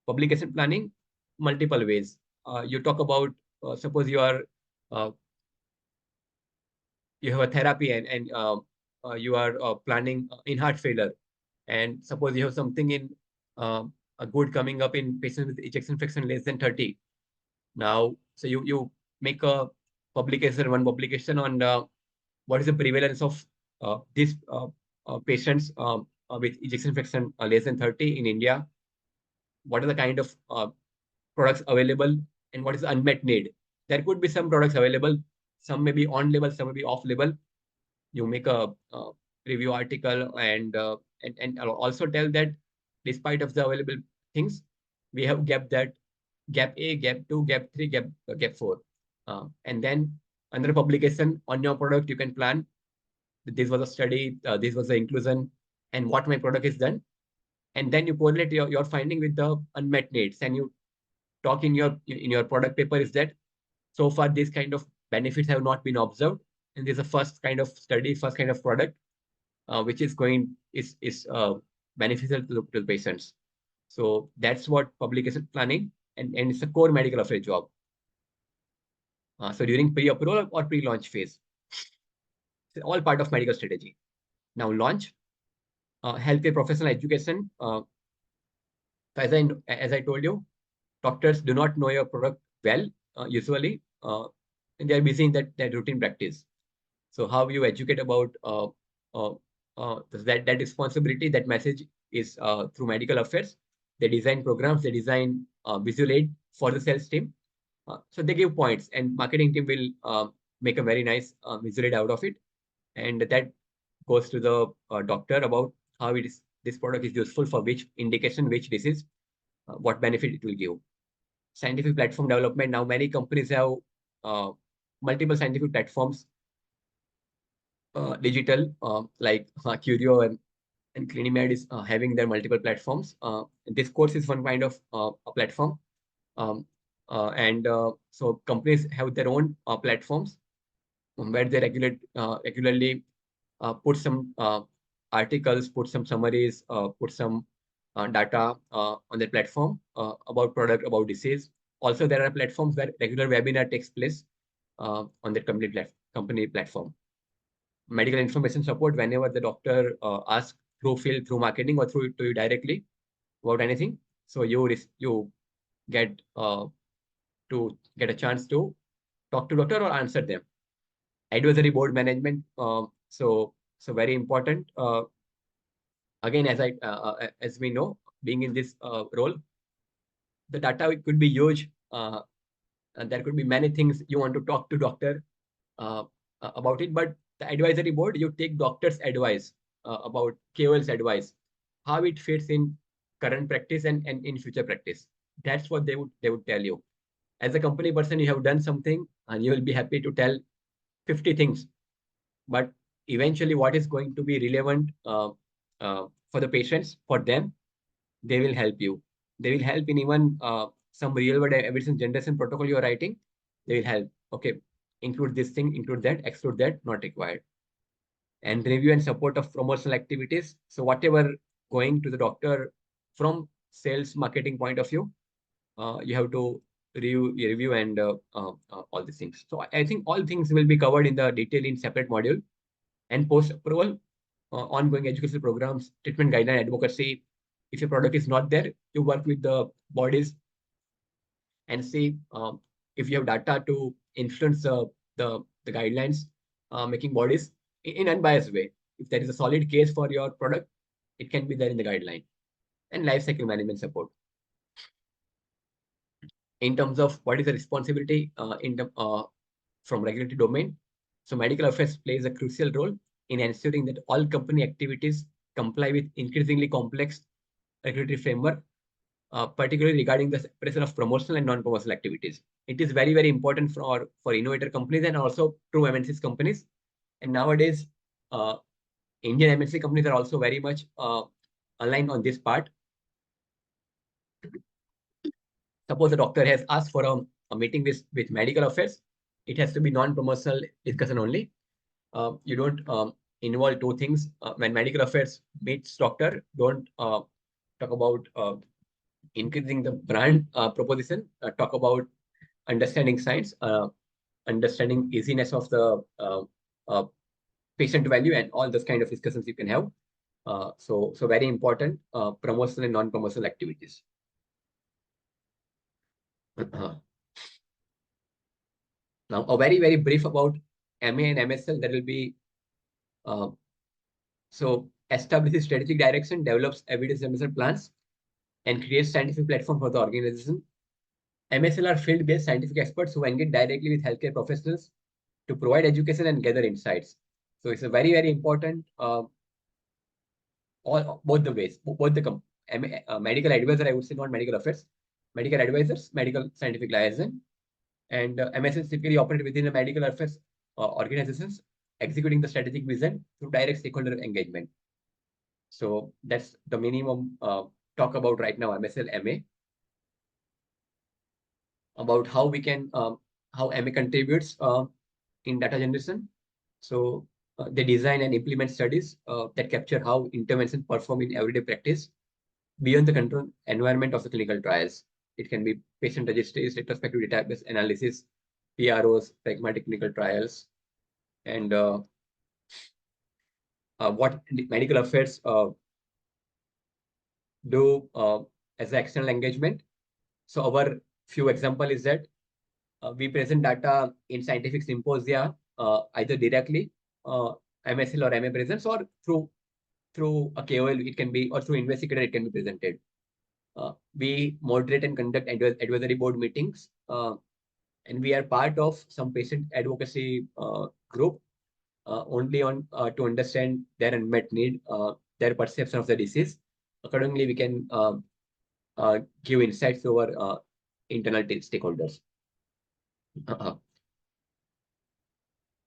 Publication planning, multiple ways. You talk about suppose uh, you have a therapy and you are planning in heart failure, and suppose you have something in a good coming up in patients with ejection fraction less than 30. Now, so you make a one publication on what is the prevalence of these patients with ejection fraction less than 30 in India. What are the kind of products available, and what is the unmet need? There could be some products available, some may be on label, some may be off label. You make a review article and also tell that despite of the available things, we have gap A, gap 2, gap 3, gap 4. And then another publication on your product, you can plan this was a study, this was the inclusion, and what my product is done. And then you correlate your finding with the unmet needs, and you talk in your product paper is that so far these kind of benefits have not been observed, and this is the first kind of study, first kind of product which is beneficial to the patients. So that's what publication planning, and it's a core medical affairs job. So during pre-approval or pre-launch phase, it's all part of medical strategy. Now launch, healthcare professional education. As I told you, doctors do not know your product well usually, and they are busy in that routine practice. So how you educate about that responsibility, that message is through medical affairs. They design programs, they design visual aid for the sales team. So they give points, and marketing team will make a very nice visual aid out of it, and that goes to the doctor about how this product is useful for which indication, which disease, what benefit it will give. Scientific platform development. Now many companies have multiple scientific platforms, digital, like Curio and Clinimed is having their multiple platforms. This course is one kind of a platform. So companies have their own platforms where they regularly put some articles, put some summaries, put some data on their platform about product, about disease. Also, there are platforms where regular webinar takes place on the company platform. Medical information support, whenever the doctor asks through marketing or through to you directly about anything. So you get get a chance to talk to doctor or answer them. Advisory board management. So very important. Again, as we know, being in this role, the data could be huge. And there could be many things you want to talk to doctor about it, but the advisory board, you take doctor's advice about KOL's advice, how it fits in current practice and in future practice. That's what they would tell you. As a company person, you have done something and you will be happy to tell 50 things, but eventually what is going to be relevant for the patients, for them, they will help you. They will help in even some real world evidence generation protocol you're writing, they will help. Okay, include this thing, include that, exclude that, not required. And review and support of promotional activities. So whatever going to the doctor from sales marketing point of view, you have to review and all these things. So I think all things will be covered in the detail in separate module. And post approval, ongoing educational programs, treatment guideline advocacy. If your product is not there, you work with the bodies and see if you have data to influence the guidelines, making bodies in unbiased way. If there is a solid case for your product, it can be there in the guideline. And life cycle management support. In terms of what is the responsibility from regulatory domain. So medical affairs plays a crucial role in ensuring that all company activities comply with increasingly complex regulatory framework, particularly regarding the separation of promotional and non-promotional activities. It is very, very important for innovator companies and also true MNCs companies. And nowadays, Indian MNC companies are also very much aligned on this part. Suppose the doctor has asked for a meeting with medical affairs, it has to be non-promotional discussion only. You don't involve two things. When medical affairs meets doctor, don't talk about increasing the brand proposition, talk about understanding science, understanding easiness of the patient value, and all those kind of discussions you can have. So very important, promotional and non-promotional activities. Now, a very, very brief about MA and MSL. There will be so establishes strategic direction, develops evidence-based plans, and creates scientific platform for the organization. MSL are field-based scientific experts who engage directly with healthcare professionals to provide education and gather insights. So it's a very, very important both the ways, both the medical advisor, I would say, not medical affairs, medical advisors, medical scientific liaison, and MSL typically operate within the medical affairs organizations, executing the strategic vision through direct stakeholder engagement. So that's the minimum talk about right now, MSL MA. About how we can, how MA contributes in data generation. So they design and implement studies that capture how interventions perform in everyday practice beyond the control environment of the clinical trials. It can be patient registries, retrospective database analysis, PROs, pragmatic clinical trials, and what medical affairs do as an external engagement. So our few example is that we present data in scientific symposia, either directly MSL or MA presence, or through a KOL, it can be, or through investigator, it can be presented. We moderate and conduct advisory board meetings, and we are part of some patient advocacy group only on to understand their unmet need, their perception of the disease. Accordingly, we can give insights to our internal stakeholders.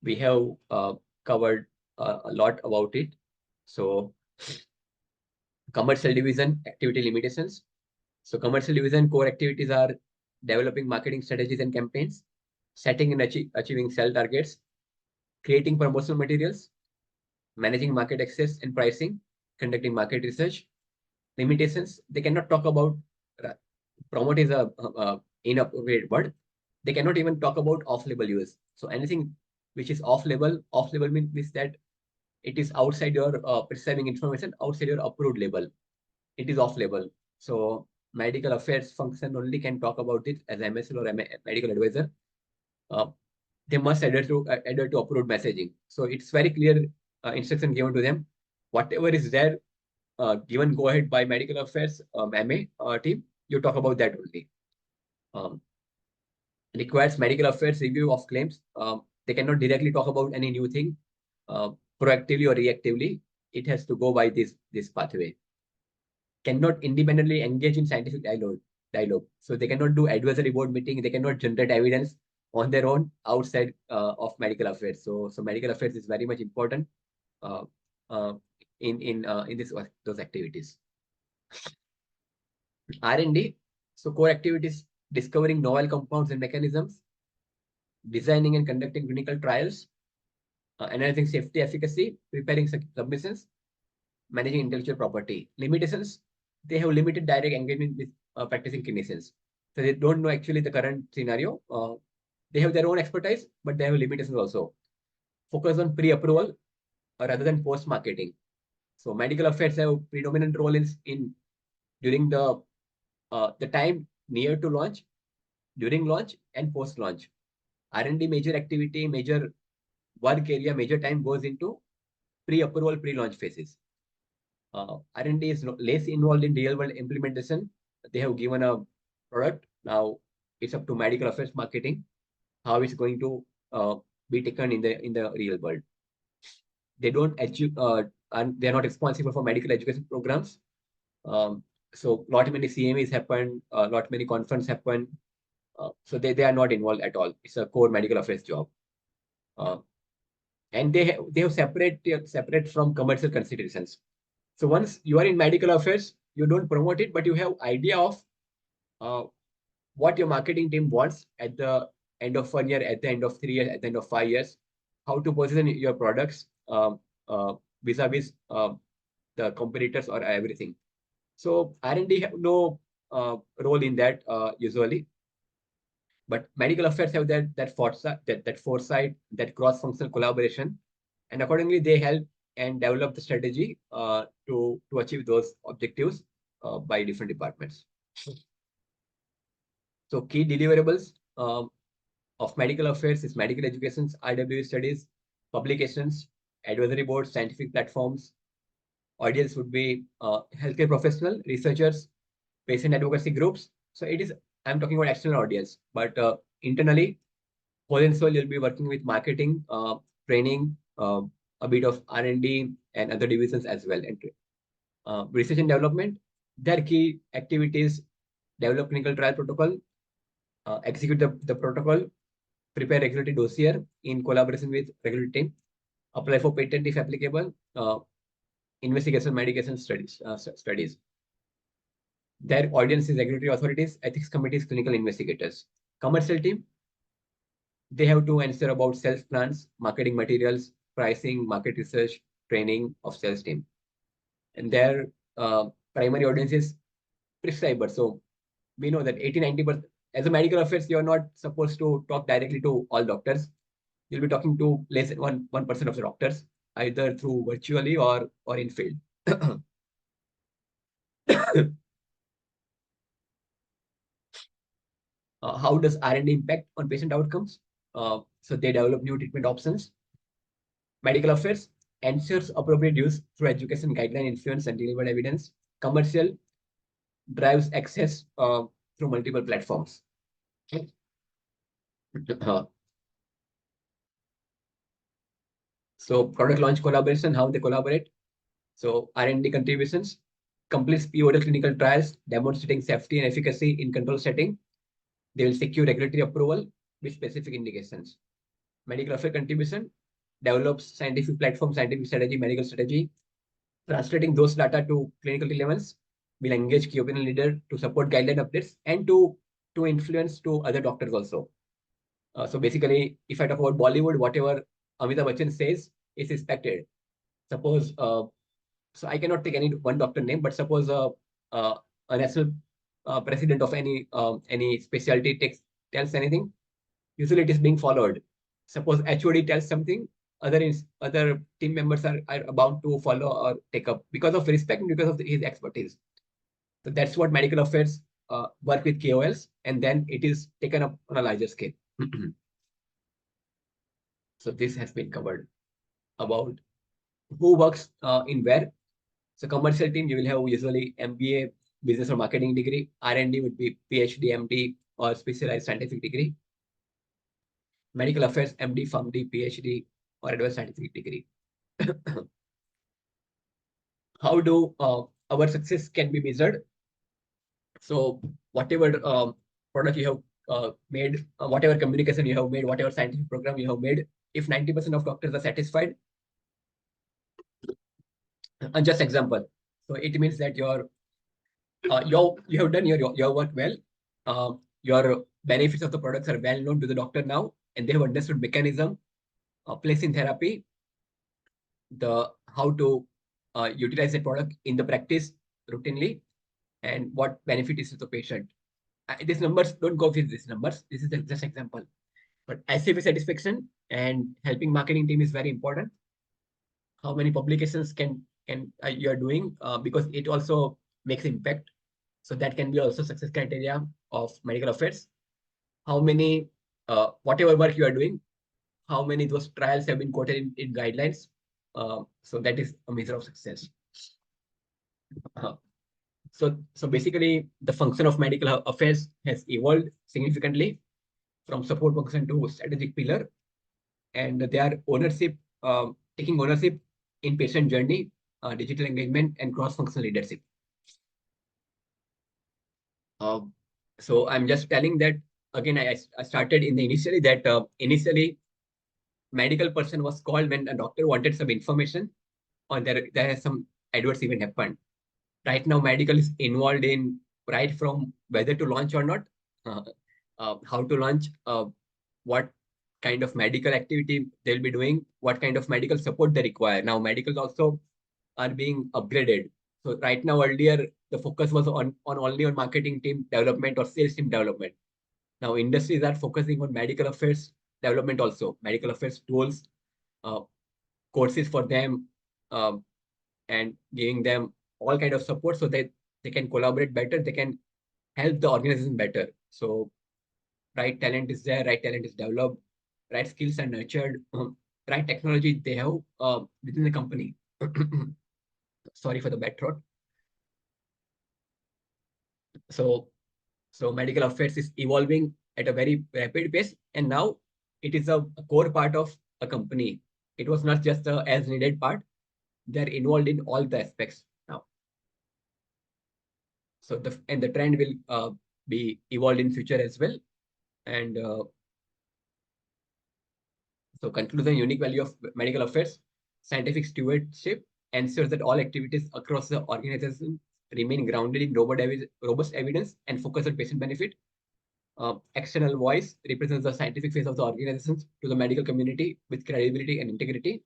We have covered a lot about it. So commercial division activity limitations. So commercial division core activities are developing marketing strategies and campaigns, setting and achieving sales targets, creating promotional materials, managing market access and pricing, conducting market research. Limitations, they cannot talk about, promote is a inappropriate word. They cannot even talk about off-label use. So anything which is off-label means that it is outside your prescribing information, outside your approved label. It is off-label. So medical affairs function only can talk about it as MSL or medical advisor. They must adhere to approved messaging. So it's very clear instruction given to them. Whatever is there, given go ahead by medical affairs MA team, you talk about that only. Requires medical affairs review of claims. They cannot directly talk about any new thing proactively or reactively. It has to go by this pathway. Cannot independently engage in scientific dialogue. So they cannot do advisory board meeting. They cannot generate evidence on their own outside of medical affairs. So medical affairs is very much important in those activities. R&D. So core activities discovering novel compounds and mechanisms, designing and conducting clinical trials, analyzing safety, efficacy, preparing submissions, managing intellectual property. Limitations, they have limited direct engagement with practicing clinicians. So they don't know actually the current scenario. They have their own expertise, but they have limitations also. Focus on pre-approval rather than post-marketing. So medical affairs have predominant role in during the time near to launch, during launch, and post-launch. R&D major activity, major work area, major time goes into pre-approval, pre-launch phases. R&D is less involved in real-world implementation. They have given a product. Now it's up to medical affairs marketing, how it's going to be taken in the real world. They don't achieve, and they're not responsible for medical education programs. So lot many CMEs happen, lot many conferences happen. So they are not involved at all. It's a core medical affairs job. And they have separate from commercial considerations. So once you are in medical affairs, you don't promote it, but you have idea of what your marketing team wants at the end of 1 year, at the end of 3 years, at the end of 5 years, how to position your products vis-a-vis the competitors or everything. So R&D have no role in that usually, but medical affairs have that foresight, that cross-functional collaboration, and accordingly they help and develop the strategy to achieve those objectives by different departments. So key deliverables of medical affairs is medical education, IWE studies, publications, advisory boards, scientific platforms. Audience would be healthcare professional, researchers, patient advocacy groups. So it is, I'm talking about external audience, but internally, whole and soul, you'll be working with marketing, training, a bit of R&D and other divisions as well. And research and development, their key activities: develop clinical trial protocol, execute the protocol, prepare regulatory dossier in collaboration with regulatory team, apply for patent if applicable, investigation medication studies. Their audience is regulatory authorities, ethics committees, clinical investigators. Commercial team, they have to answer about sales plans, marketing materials, pricing, market research, training of sales team. And their primary audience is prescribers. So we know that 80-90%, as a medical affairs, you're not supposed to talk directly to all doctors. You'll be talking to less than 1% of the doctors, either through virtually or in field. How does R&D impact on patient outcomes? So they develop new treatment options. Medical affairs ensures appropriate use through education, guideline influence, and delivered evidence. Commercial drives access through multiple platforms. So product launch collaboration, how they collaborate. So R&D contributions, completes pivotal clinical trials demonstrating safety and efficacy in control setting. They will secure regulatory approval with specific indications. Medical affairs contribution, develops scientific platform, scientific strategy, medical strategy, translating those data to clinical relevance, will engage key opinion leader to support guideline updates and to influence to other doctors also. So basically, if I talk about Bollywood, whatever Amitabh Bachchan says is respected. Suppose, so I cannot take any one doctor name, but suppose a national president of any specialty tells anything, usually it is being followed. Suppose HOD tells something, other team members are bound to follow or take up because of respect and because of his expertise. So that's what medical affairs work with KOLs, and then it is taken up on a larger scale. So this has been covered about who works in where. So commercial team, you will have usually MBA, business or marketing degree. R&D would be PhD, MD, or specialized scientific degree. Medical affairs, MD, PharmD, PhD, or advanced scientific degree. How do our success can be measured? So whatever product you have made, whatever communication you have made, whatever scientific program you have made, if 90% of doctors are satisfied, and just example, so it means that you have done your work well. your benefits of the products are well known to the doctor now, and they have understood mechanism, place in therapy, the how to utilize the product in the practice routinely, and what benefit is to the patient. These numbers don't go with these numbers. This is just example. But ICP satisfaction and helping marketing team is very important. How many publications can you are doing, because it also makes impact. So that can be also success criteria of medical affairs. How many whatever work you are doing, how many those trials have been quoted in guidelines. So that is a measure of success. So basically, the function of medical affairs has evolved significantly from support function to strategic pillar, and they are ownership, taking ownership in patient journey, digital engagement, and cross-functional leadership. So I'm just telling that again. I started in the initially that initially medical person was called when a doctor wanted some information, or there has some adverse event happened. Right now, medical is involved in right from whether to launch or not, how to launch, what kind of medical activity they'll be doing, what kind of medical support they require. Now, medicals also are being upgraded. So right now, earlier, the focus was on only on marketing team development or sales team development. Now, industries are focusing on medical affairs development also, medical affairs tools, uh, courses for them, and giving them all kind of support so that they can collaborate better, they can help the organization better. So right talent is there, right talent is developed, right skills are nurtured, right technology they have within the company. Sorry for the bad throat. So medical affairs is evolving at a very rapid pace, and now it is a core part of a company. It was not just a as needed part. They're involved in all the aspects now. So the trend will be evolved in future as well. And so conclusion, unique value of medical affairs, scientific stewardship ensures that all activities across the organization remain grounded in robust evidence and focus on patient benefit. External voice represents the scientific face of the organizations to the medical community with credibility and integrity.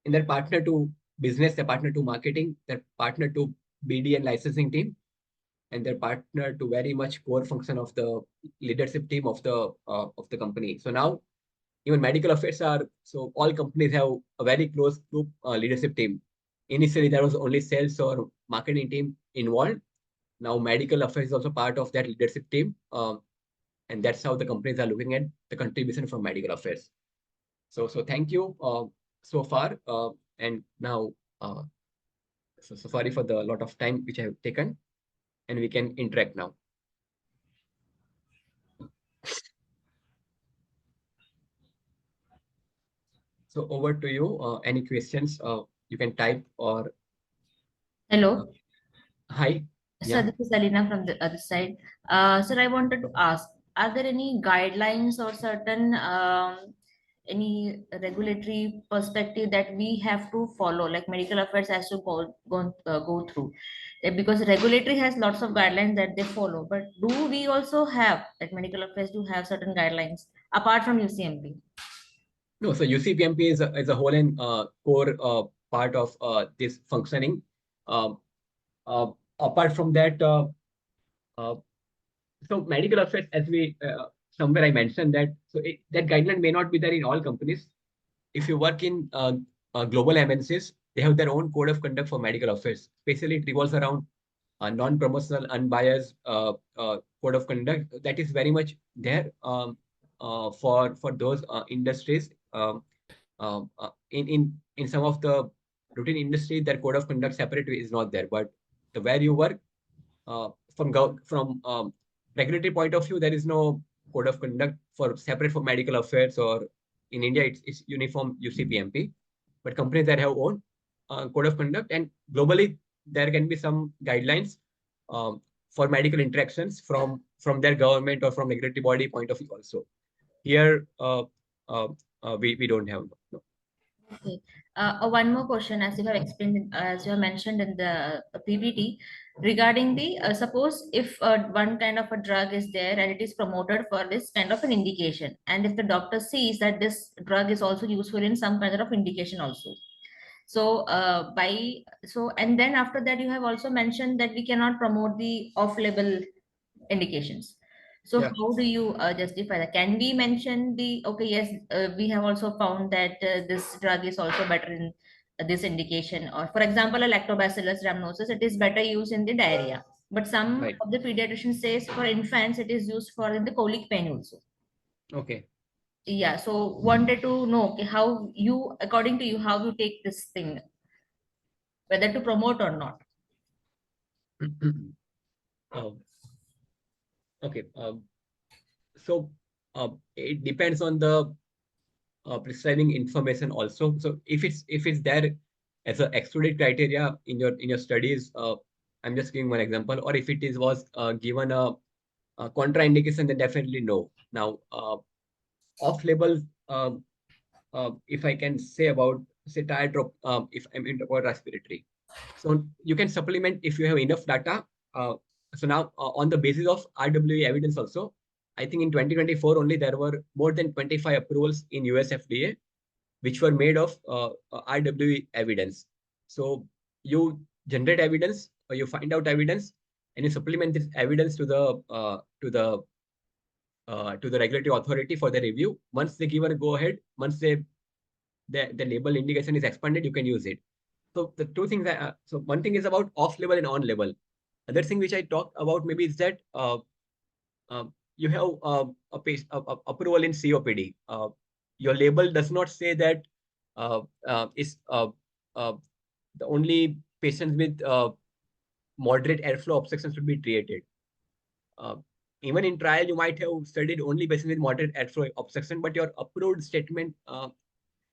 And their partner to business, their partner to marketing, their partner to BD and licensing team, and their partner to very much core function of the leadership team of the company. So now even medical affairs are, so all companies have a very close group leadership team. Initially, there was only sales or marketing team involved. Now medical affairs is also part of that leadership team. And that's how the companies are looking at the contribution from medical affairs. So thank you so far. And now, so sorry for the lot of time which I have taken, and we can interact now. So over to you. Any questions? You can type or. Hello. Hi. Sir, Yeah. this is Alina from the other side. Sir, I wanted to ask, are there any guidelines or certain any regulatory perspective that we have to follow, like medical affairs has to go through? Because regulatory has lots of guidelines that they follow, but do we also have, like medical affairs do have certain guidelines apart from UCMP? No, so UCPMP is a whole and core part of this functioning. Apart from that, so medical affairs, as we somewhere I mentioned that, so that guideline may not be there in all companies. If you work in global MNCs, they have their own code of conduct for medical affairs. Especially, it revolves around non-promotional, unbiased code of conduct that is very much there for those industries. In some of the routine industry, their code of conduct separate is not there. But the where you work, from regulatory point of view, there is no code of conduct for separate for medical affairs, or in India it's uniform UCPMP. But companies that have own code of conduct, and globally there can be some guidelines for medical interactions from their government or from regulatory body point of view also. Here we don't have. No. Okay. One more question, as you have explained, as you have mentioned in the PPT. regarding the suppose if one kind of a drug is there and it is promoted for this kind of an indication, and if the doctor sees that this drug is also useful in some kind of indication also. So and then after that you have also mentioned that we cannot promote the off-label indications. So Yeah. how do you justify that? Can we mention the, okay, yes, we have also found that this drug is also better in this indication, or for example, a lactobacillus rhamnosus, it is better used in the diarrhea. But some Right. of the pediatricians says for infants, it is used for in the colic pain also. Okay. Yeah, so wanted to know, okay, how you, according to you, how you take this thing, whether to promote or not. Um, okay. So it depends on the prescribing information also. So if it's there as an excluded criteria in your studies, I'm just giving one example, or if it is was given a contraindication, then definitely no. Now, off-label, if I can say about say tiotrop, if I'm into about respiratory, so you can supplement if you have enough data. So now on the basis of RWE evidence also, I think in 2024 only there were more than 25 approvals in US FDA, which were made of RWE evidence. So you generate evidence or you find out evidence and you supplement this evidence to the regulatory authority for the review. Once they give a go ahead, once the label indication is expanded, you can use it. So the two things so one thing is about off label and on label. Other thing which I talked about maybe is that you have approval in COPD. Your label does not say that is the only patients with moderate airflow obstruction should be treated. Even in trial, you might have studied only patients with moderate airflow obstruction, but your approved statement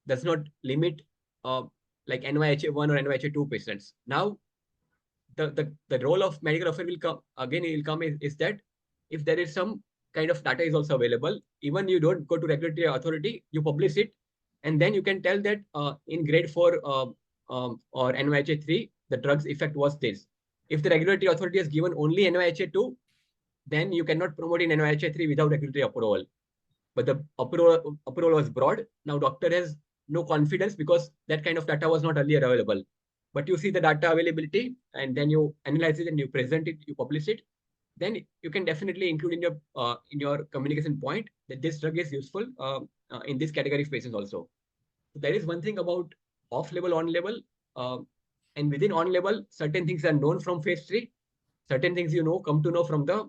does not limit like NYHA1 or NYHA2 patients. Now, the role of medical officer will come again. It will come is that if there is some kind of data is also available, even you don't go to regulatory authority, you publish it, and then you can tell that in grade 4 or NYHA3, the drug's effect was this. If the regulatory authority has given only NYHA2, then you cannot promote in NYHA3 without regulatory approval. But the approval was broad. Now doctor has no confidence because that kind of data was not earlier available. But you see the data availability and then you analyze it and you present it, you publish it, then you can definitely include in your communication point that this drug is useful in this category of patients also. So there is one thing about off-label, on-label, and within on-label, certain things are known from phase 3, certain things come to know from the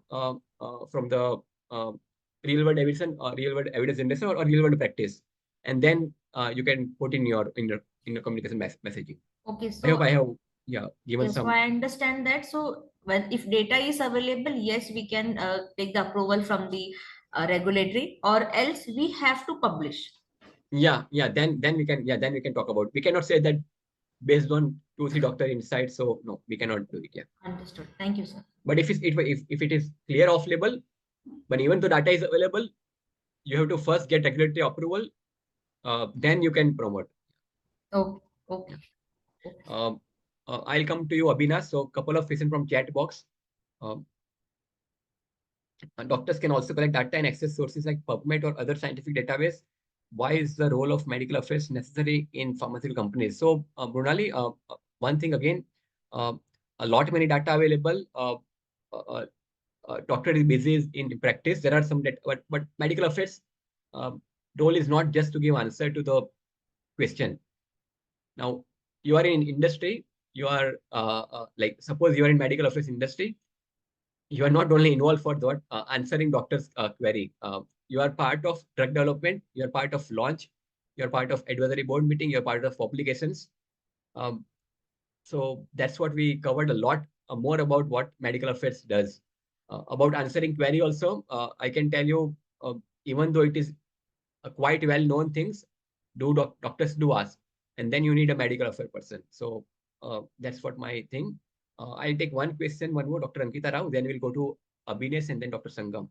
real-world evidence generation or real-world practice, and then you can put in your communication messaging. Okay, I hope so I have given yes, so some. I understand that. So when if data is available, yes, we can take the approval from the regulatory, or else we have to publish. Then we can talk about. We cannot say that based on 2-3 doctor insights. So no, we cannot do it. Yeah. Understood. Thank you, sir. But if it is clear off label, but even though data is available, you have to first get regulatory approval. Then you can promote. Okay. Okay. Yeah. Okay. I'll come to you, Abhinash. So couple of questions from chat box. Doctors can also collect data and access sources like PubMed or other scientific database. Why is the role of medical affairs necessary in pharmaceutical companies? So, Brunali, one thing again, a lot many data available. Doctor is busy in practice. There are some data, but medical affairs role is not just to give answer to the question. Now, you are in industry. You are like suppose you are in medical affairs industry. You are not only involved for that answering doctor's query. You are part of drug development. You are part of launch. You are part of advisory board meeting. You are part of publications. So that's what we covered a lot more about what medical affairs does. About answering query also, I can tell you, even though it is a quite well-known things, doctors do ask, and then you need a medical affair person. So that's what my thing. I'll take one question, one more, Dr. Ankita Rao, then we'll go to Abhines and then Dr. Sangam.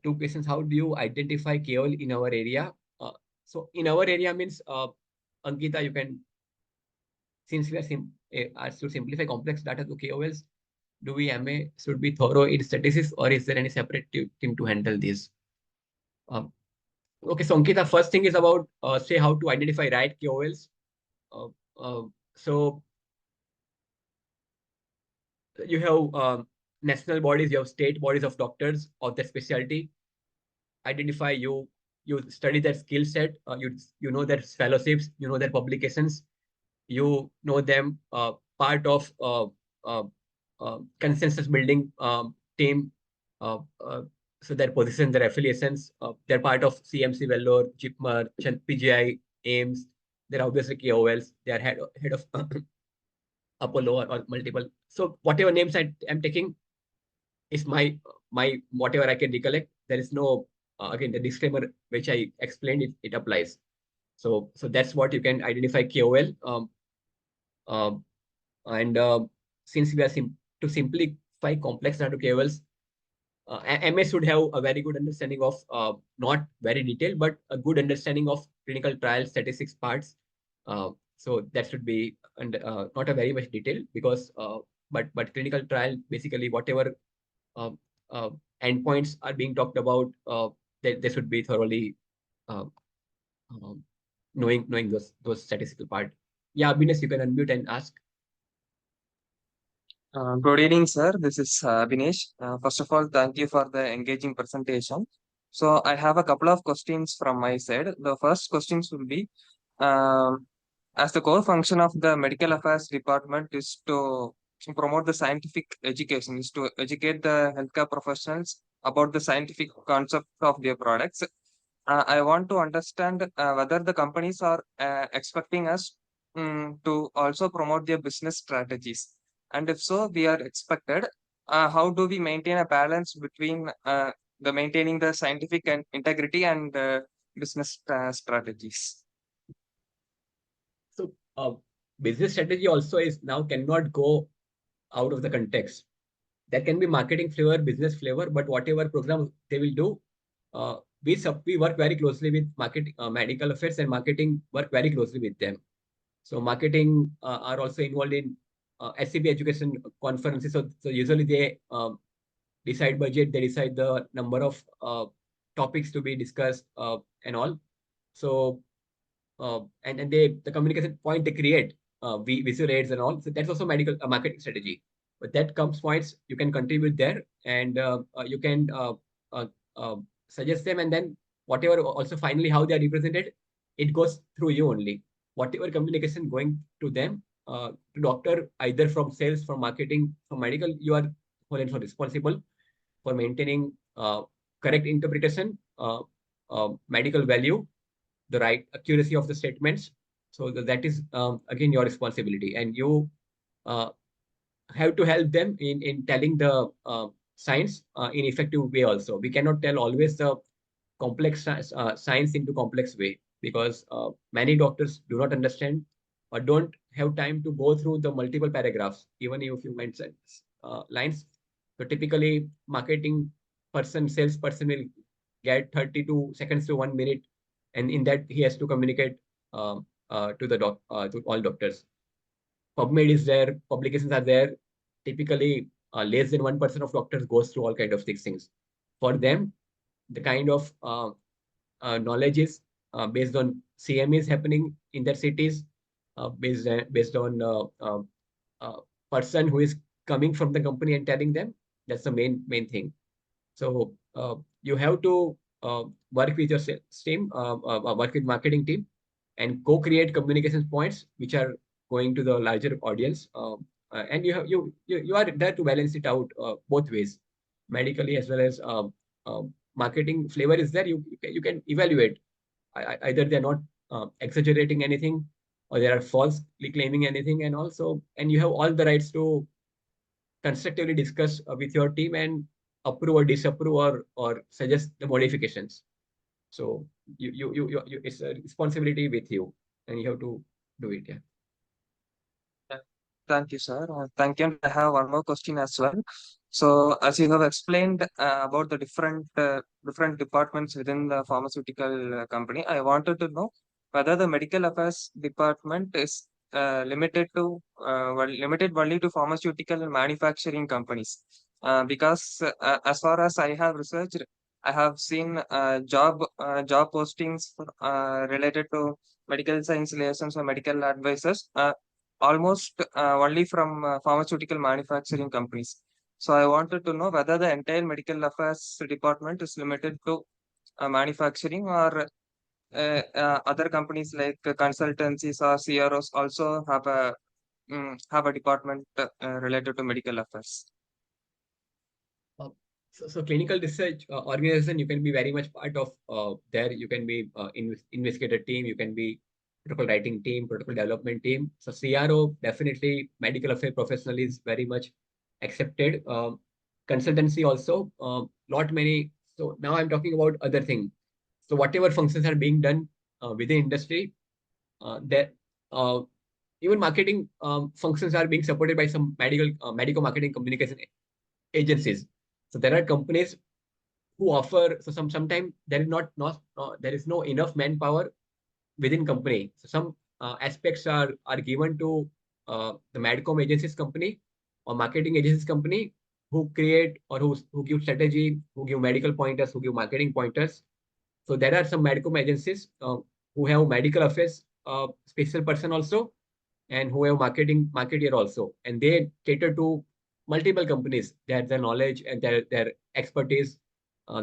Two questions. How do you identify KOL in our area? So in our area means, Ankita, you can, since we are asked to simplify complex data to KOLs, do we MA should be thorough in statistics, or is there any separate team to handle this? Okay, so Ankita, first thing is about say how to identify right KOLs. Uh, so you have national bodies, you have state bodies of doctors of their specialty. Identify you study their skill set, you know their fellowships, you know their publications, you know them part of consensus building team. Uh, uh, so their position, their affiliations, they're part of CMC, Vellore, JIPMER, PGI, AIMS. They're obviously KOLs. They are head of Apollo or multiple. So whatever names I'm taking is my whatever I can recollect. There is no again the disclaimer which I explained, it applies. So that's what you can identify KOL. And since we are to simplify complex data to KOLs, MA should have a very good understanding of not very detailed, but a good understanding of clinical trial statistics parts. So that should be not a very much detail, because but clinical trial, basically whatever uh, uh, endpoints are being talked about, they should be thoroughly uh, um, knowing those statistical part. Yeah, Abhinesh, you can unmute and ask. Good evening, sir. This is Binesh. First of all, thank you for the engaging presentation. So I have a couple of questions from my side. The first questions will be, as the core function of the medical affairs department is to promote the scientific education, is to educate the healthcare professionals about the scientific concept of their products. I want to understand whether the companies are expecting us to also promote their business strategies. And if so, we are expected. How do we maintain a balance between the maintaining the scientific and integrity and business strategies? So business strategy also is now cannot go out of the context. There can be marketing flavor, business flavor, but whatever program they will do, we work very closely with medical affairs, and marketing work very closely with them. So marketing are also involved in SCB education conferences. So usually they decide budget, they decide the number of topics to be discussed and all. So and the communication point they create, visual aids and all. So that's also medical marketing strategy. But that comes points you can contribute there, and you can uh, suggest them, and then whatever also finally how they are represented, it goes through you only. Whatever communication going to them, to doctor, either from sales, from marketing, from medical, you are whole and so responsible for maintaining correct interpretation, medical value, the right accuracy of the statements. So that is again your responsibility, and you uh, have to help them in telling the science in effective way. Also, we cannot tell always the complex science into complex way, because many doctors do not understand or don't have time to go through the multiple paragraphs, even if you mention lines. So typically, marketing person, salesperson will get 32 seconds to 1 minute, and in that he has to communicate to all doctors. PubMed is there, publications are there. Typically, less than 1% of doctors goes through all kind of these things. For them, the kind of knowledge is based on CMEs happening in their cities, based on person who is coming from the company and telling them. That's the main thing. So you have to work with your sales team, work with marketing team, and co-create communication points which are going to the larger audience. And you are there to balance it out both ways, medically as well as marketing flavor is there. You can evaluate either they're not exaggerating anything, or they are falsely claiming anything, and also you have all the rights to constructively discuss with your team and approve or disapprove, or suggest the modifications. So it's a responsibility with you, and you have to do it. Yeah. Thank you, sir. Thank you. And I have one more question as well. So, as you have explained about the different departments within the pharmaceutical company, I wanted to know whether the medical affairs department is limited only to pharmaceutical and manufacturing companies. Because as far as I have researched, I have seen job postings related to medical science liaisons or medical advisors almost only from pharmaceutical manufacturing companies. So I wanted to know whether the entire medical affairs department is limited to manufacturing, or other companies like consultancies or CROs also have a department related to medical affairs. So clinical research organization, you can be very much part of there. You can be investigator team, you can be protocol writing team, protocol development team. So CRO, definitely medical affair professional is very much accepted. Consultancy also, lot many. So now I'm talking about other thing. So whatever functions are being done within industry, that even marketing functions are being supported by some medical marketing communication agencies. So there are companies who offer, so sometimes there is there is no enough manpower within company. So some aspects are given to the Madcom agencies company or marketing agencies company, who create or who give strategy, who give medical pointers, who give marketing pointers. So there are some Madcom agencies who have medical affairs special person also, and who have marketeer also, and they cater to multiple companies. Their knowledge and their expertise,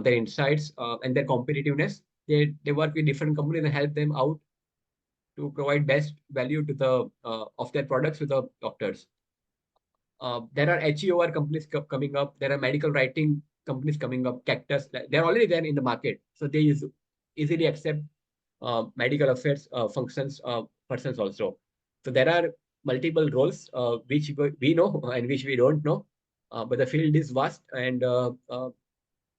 their insights, and their competitiveness. They work with different companies and help them out to provide best value to the of their products to the doctors. There are HEOR companies coming up. There are medical writing companies coming up. Cactus, they're already there in the market, so they easily accept medical affairs functions persons also. So there are multiple roles which we know and which we don't know, but the field is vast, and the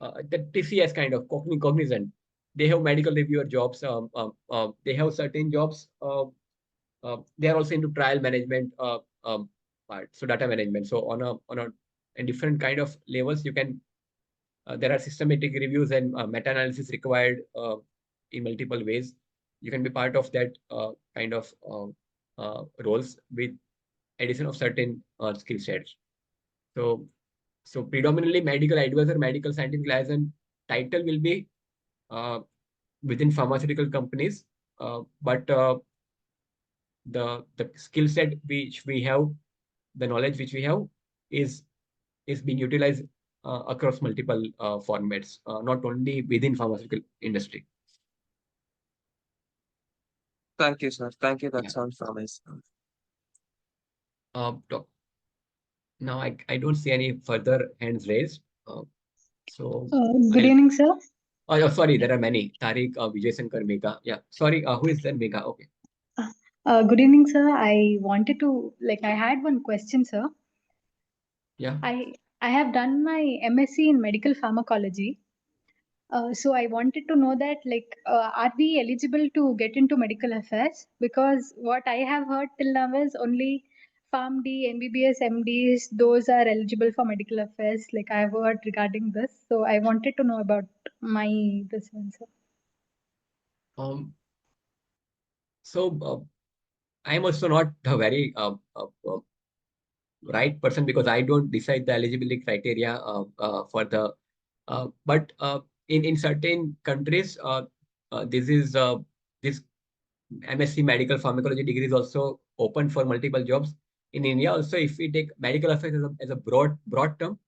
TCS kind of cognizant. They have medical reviewer jobs. They have certain jobs. They are also into trial management part, so data management. So on a different kind of levels, you can. There are systematic reviews and meta-analysis required in multiple ways. You can be part of that kind of roles with addition of certain skill sets. So predominantly medical advisor, medical scientific liaison title will be within pharmaceutical companies, but the skill set which we have, the knowledge which we have is being utilized across multiple formats, not only within pharmaceutical industry. Thank you, sir. Thank you. That Yeah. sounds promising. Now I don't see any further hands raised. So Good evening, sir. oh, sorry, there are many. Tariq, Vijay Shankar, Megha. Yeah, sorry, who is that? Megha? Okay. Good evening, sir. I wanted to, I had one question, sir. Yeah. I have done my MSc in medical pharmacology. So I wanted to know that, are we eligible to get into medical affairs? Because what I have heard till now is only PharmD, MBBS, MDs, those are eligible for medical affairs. Like I have heard regarding this. So I wanted to know about this one, sir. So I am also not a very right person, because I don't decide the eligibility criteria for the. But in certain countries, this MSc medical pharmacology degree is also open for multiple jobs. In India also, if we take medical affairs as a broad term,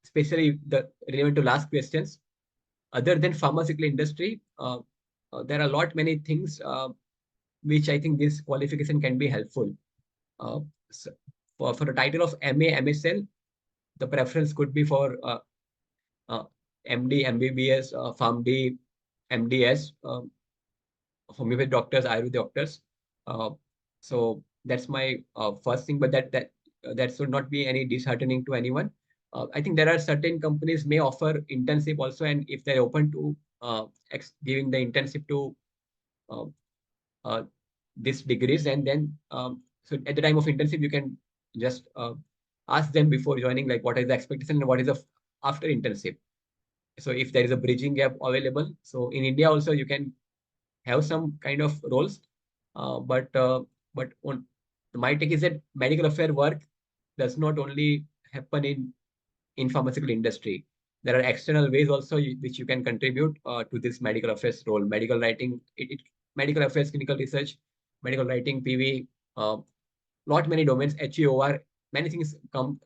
especially the relevant to last questions, other than pharmaceutical industry, there are a lot many things which I think this qualification can be helpful. So for the title of MA, MSL, the preference could be for MD, MBBS, PharmD, MDS, homeopathy doctors, Ayurveda doctors. So that's my first thing, but that should not be any disheartening to anyone. I think there are certain companies may offer internship also, and if they're open to giving the internship to these degrees, and then so at the time of internship, you can just ask them before joining, like what is the expectation and what is the after internship. So if there is a bridging gap available, so in India also you can have some kind of roles, but But my take is that medical affair work does not only happen in pharmaceutical industry. There are external ways also which you can contribute to this medical affairs role. Medical writing, medical affairs, clinical research, medical writing, PV, lot many domains, HEOR, many things come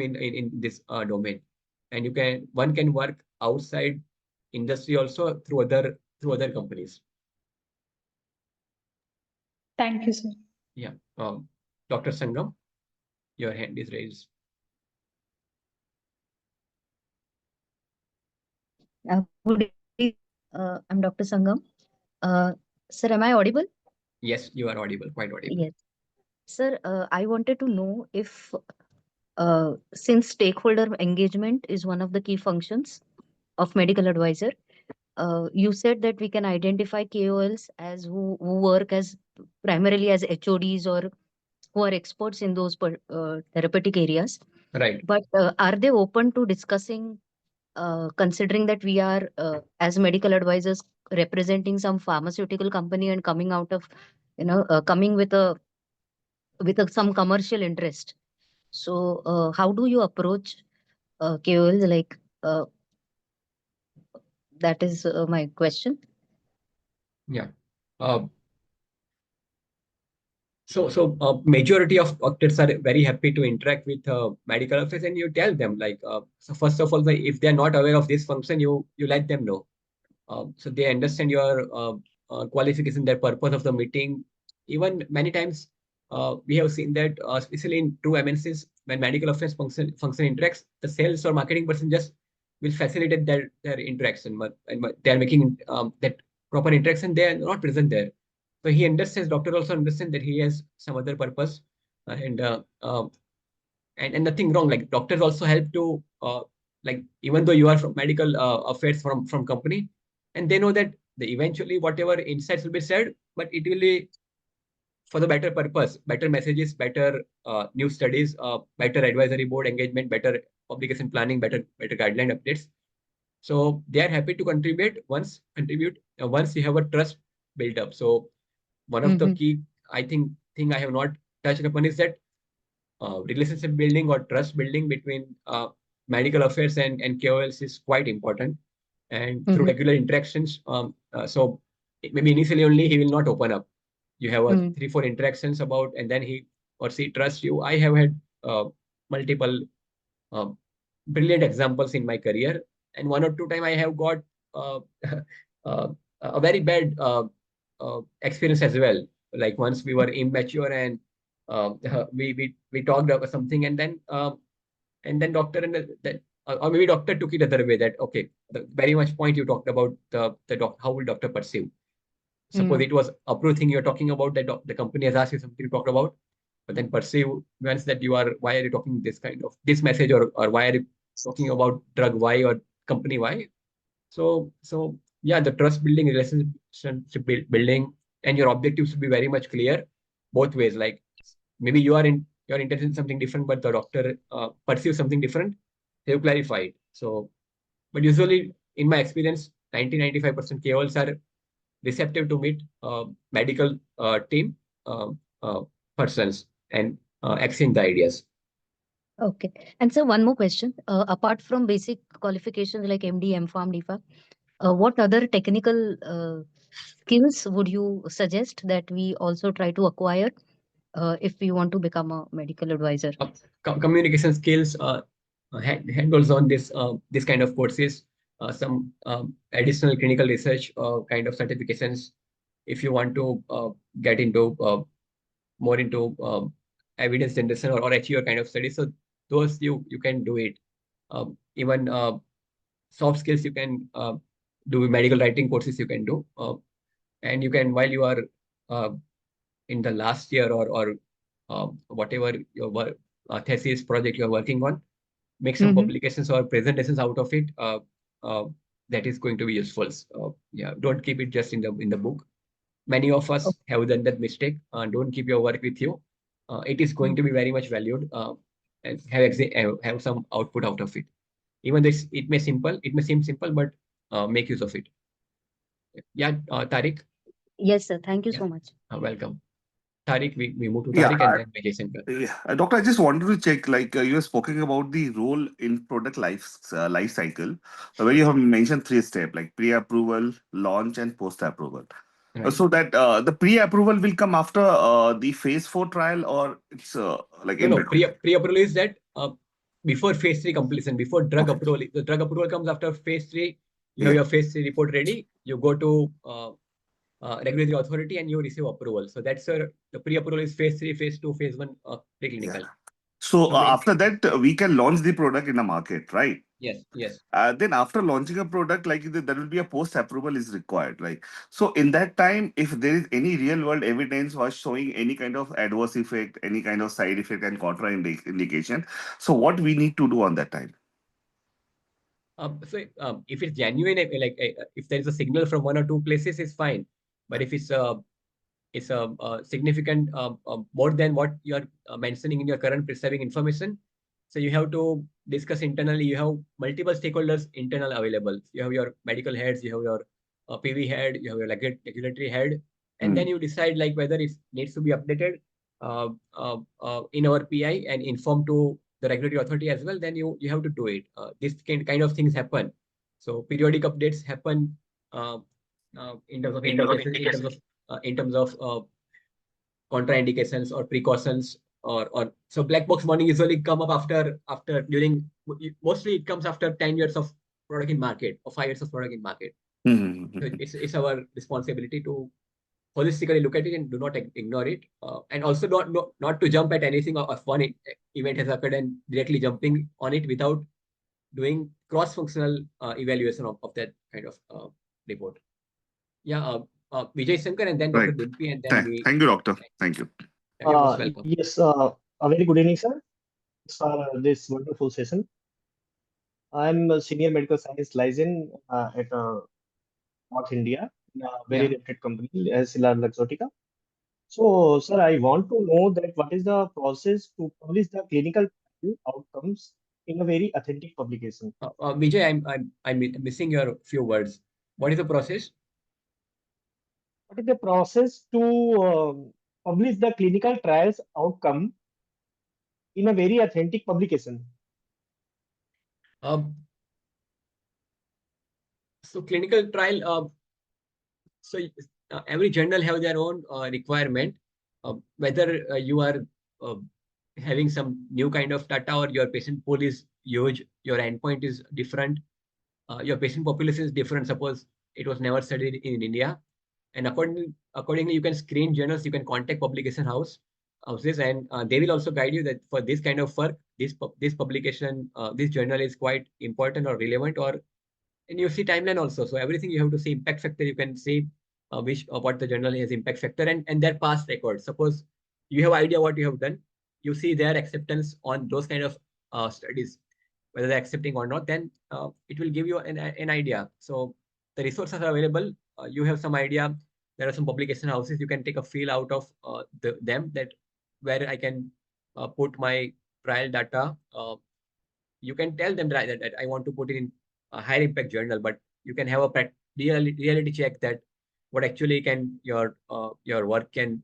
in this domain, and one can work outside industry also through other companies. Thank you, sir. Yeah, Dr. Sangam, your hand is raised. Good evening. I'm Dr. Sangam. Sir, am I audible? Yes, you are audible, quite audible. Yes. Sir, I wanted to know if, since stakeholder engagement is one of the key functions of medical advisor, you said that we can identify KOLs as who work as primarily as HODs or who are experts in those therapeutic areas. Right. But are they open to discussing, considering that we are as medical advisors representing some pharmaceutical company and coming out of, coming with some commercial interest? So how do you approach KOLs? Like that is my question. Yeah. So majority of doctors are very happy to interact with medical affairs, and you tell them like, so first of all, if they are not aware of this function, you let them know. So they understand your qualification, their purpose of the meeting. Even many times, we have seen that, especially in true MNCs, when medical affairs function interacts, the sales or marketing person just will facilitate their interaction, and they are making that proper interaction. They are not present there. So he understands. Doctor also understands that he has some other purpose, and nothing wrong. Like doctors also help to like, even though you are from medical affairs from company, and they know that eventually whatever insights will be said, but it will be for the better purpose, better messages, better new studies, better advisory board engagement, better publication planning, better guideline updates. So they are happy to contribute once you have a trust built up. So one of the key, I think, thing I have not touched upon is that relationship building or trust building between medical affairs and KOLs is quite important. And through regular interactions, so maybe initially only he will not open up. You have 3-4 interactions about, and then he or she trusts you. I have had multiple brilliant examples in my career, and 1 or 2 times I have got a very bad experience as well. Like once we were immature, and we talked about something, and then doctor or maybe doctor took it other way, that okay, the very much point you talked about, how will doctor perceive. Suppose it was approved thing you're talking about, that the company has asked you something to talk about, but then perceive once that why are you talking this message, or why are you talking about drug Y or company Y? So yeah, the trust building, relationship building, and your objectives should be very much clear both ways. Like maybe your intention is something different, but the doctor perceives something different. They have clarified. So, but usually in my experience, 90-95% KOLs are receptive to meet medical team persons and exchange the ideas. Okay. And so one more question. Apart from basic qualifications like MD, MPharm, DPharm, what other technical skills would you suggest that we also try to acquire if we want to become a medical advisor? Communication skills, handles on this kind of courses, some additional clinical research kind of certifications. If you want to get into more into evidence generation or HEO kind of studies, so those you can do it. Even soft skills you can do, medical writing courses you can do, and you can, while you are in the last year or whatever your work, thesis project you're working on, make some publications or presentations out of it. That is going to be useful. Yeah, don't keep it just in the book. Many of us have done that mistake. Don't keep your work with you. It is going to be very much valued, and have some output out of it. Even this, it may seem simple, but make use of it. Yeah, Tariq. Yes, sir. Thank you Yeah. so much. Welcome. Tariq, we move to Yeah, Tariq and then Vijay Shankar. yeah. Doctor, I just wanted to check, like you were speaking about the role in product life cycle, where you have mentioned three steps like pre-approval, launch, and post-approval. Right. So that the pre-approval will come after the phase 4 trial, or it's like in No, between? pre-approval is that before phase 3 completion, before drug Okay. approval. The drug approval comes after phase 3. You have Yeah. your phase 3 report ready. You go to regulatory authority and you receive approval. So that's the pre-approval is phase 3, phase 2, phase 1 preclinical. Yeah. So So after that, we can launch the product in the market, right? yes. Then after launching a product, like there will be a post approval is required. Like, so in that time, if there is any real world evidence was showing any kind of adverse effect, any kind of side effect and indication, so what we need to do on that time? So if it's genuine, if there is a signal from one or two places, it's fine. But if it's a significant more than what you are mentioning in your current preserving information, so you have to discuss internally. You have multiple stakeholders internal available. You have your medical heads, you have your PV head, you have your regulatory head, and then you decide like whether it needs to be updated in our PI and inform to the regulatory authority as well. Then you have to do it. This kind of things happen. So periodic updates happen in terms of indications, in terms of contraindications or precautions, or so black box warning usually come up after during, mostly it comes after 10 years of product in market or 5 years of product in market. So it's our responsibility to holistically look at it and do not ignore it, and also not to jump at anything of one event has occurred and directly jumping on it without doing cross-functional evaluation of that kind of report. Yeah, Vijay Shankar and then Dr. Right. Dimpy and then we. Thank you, doctor. Thank you. You're most welcome. Yes, a very good evening, sir. Thanks for this wonderful session. I'm a senior medical science liaison at North India, in a very reputed company as Silar Luxottica. So, sir, I want to know that what is the process to publish the clinical trial outcomes in a very authentic publication? Vijay, I'm missing your few words. What is the process? What is the process to publish the clinical trials outcome in a very authentic publication? So clinical trial, so every journal have their own requirement, whether you are having some new kind of data or your patient pool is huge, your endpoint is different, your patient population is different. Suppose it was never studied in India, and accordingly you can screen journals, you can contact publication houses, and they will also guide you that for this kind of work, this publication, this journal is quite important or relevant, and you see timeline also. So everything you have to see impact factor. You can see what the journal has impact factor and their past records. Suppose you have idea what you have done, you see their acceptance on those kind of studies, whether they're accepting or not, then it will give you an idea. So the resources are available. You have some idea. There are some publication houses. You can take a feel out of them that where I can put my trial data. You can tell them that I want to put it in a higher impact journal, but you can have a reality check that what actually can your work can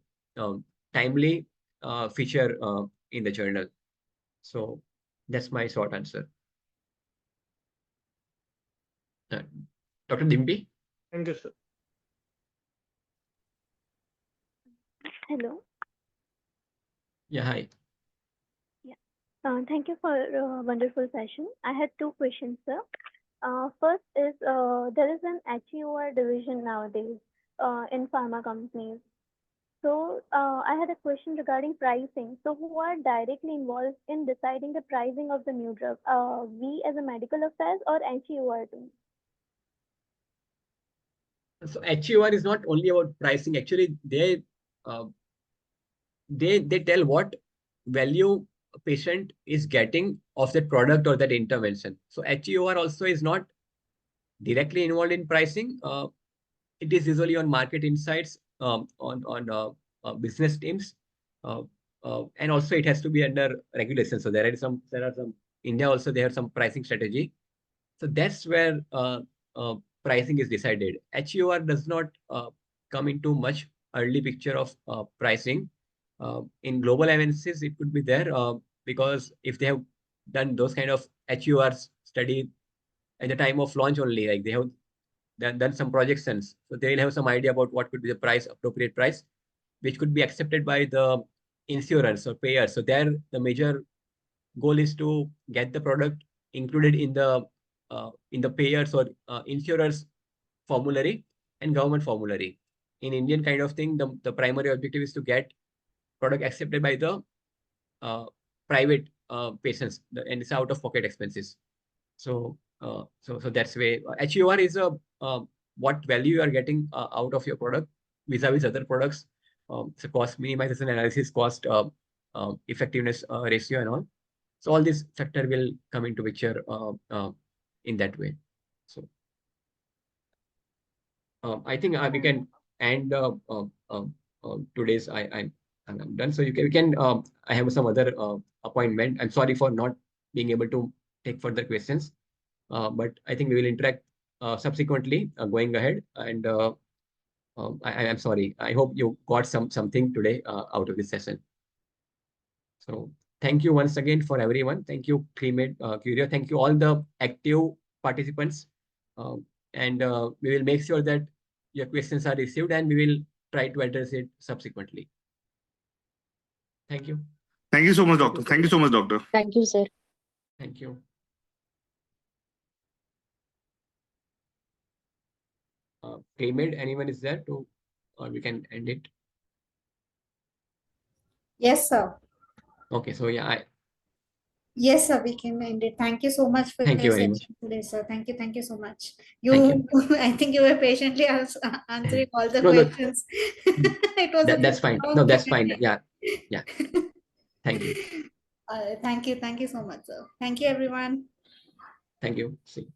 timely feature in the journal. So that's my short answer. Dr. Dimpy? Thank you, sir. Hello. Yeah, hi. Thank you for a wonderful session. I had two questions, sir. First is there is an HEOR division nowadays in pharma companies. So I had a question regarding pricing. So who are directly involved in deciding the pricing of the new drug? We as a medical affairs or HEOR too? So HEOR is not only about pricing. Actually, they tell what value a patient is getting of that product or that intervention. So HEOR also is not directly involved in pricing. It is usually on market insights, on business teams, and also it has to be under regulation. So there are some India also they have some pricing strategy. So that's where pricing is decided. HEOR does not come into much early picture of pricing. In global MNCs, it could be there because if they have done those kind of HUR study at the time of launch only, like they have done some projections, so they will have some idea about what could be the price, appropriate price, which could be accepted by the insurance or payers. So there, the major goal is to get the product included in the payers or insurers formulary and government formulary. In Indian kind of thing, the primary objective is to get product accepted by the private patients, and it's out of pocket expenses. So that's way HUR is what value you are getting out of your product vis-a-vis other products. So cost minimization analysis, cost effectiveness ratio and all. So all this factor will come into picture in that way. So I think we can end today's. I'm done. So we can. I have some other appointment. I'm sorry for not being able to take further questions, but I think we will interact subsequently going ahead. And I'm sorry. I hope you got something today out of this session. So thank you once again for everyone. Thank you, Pre-Med Curio. Thank you all the active participants. And we will make sure that your questions are received and we will try to address it subsequently. Thank you. Thank you so much, doctor. Thank you so much, doctor. Thank you, sir. Thank you. Pre-Med, anyone is there to, or we can end it? Yes, sir. Okay, so yeah, Yes, sir, we can end it. Thank you so much for Thank you your very session today, sir. Thank you so much. Thank I think you were patiently answering all the No, no. questions. It was a that's fine. long No, that's fine. Q&A. Yeah. Thank you. Thank you so much, sir. Thank you, everyone. Thank you. See.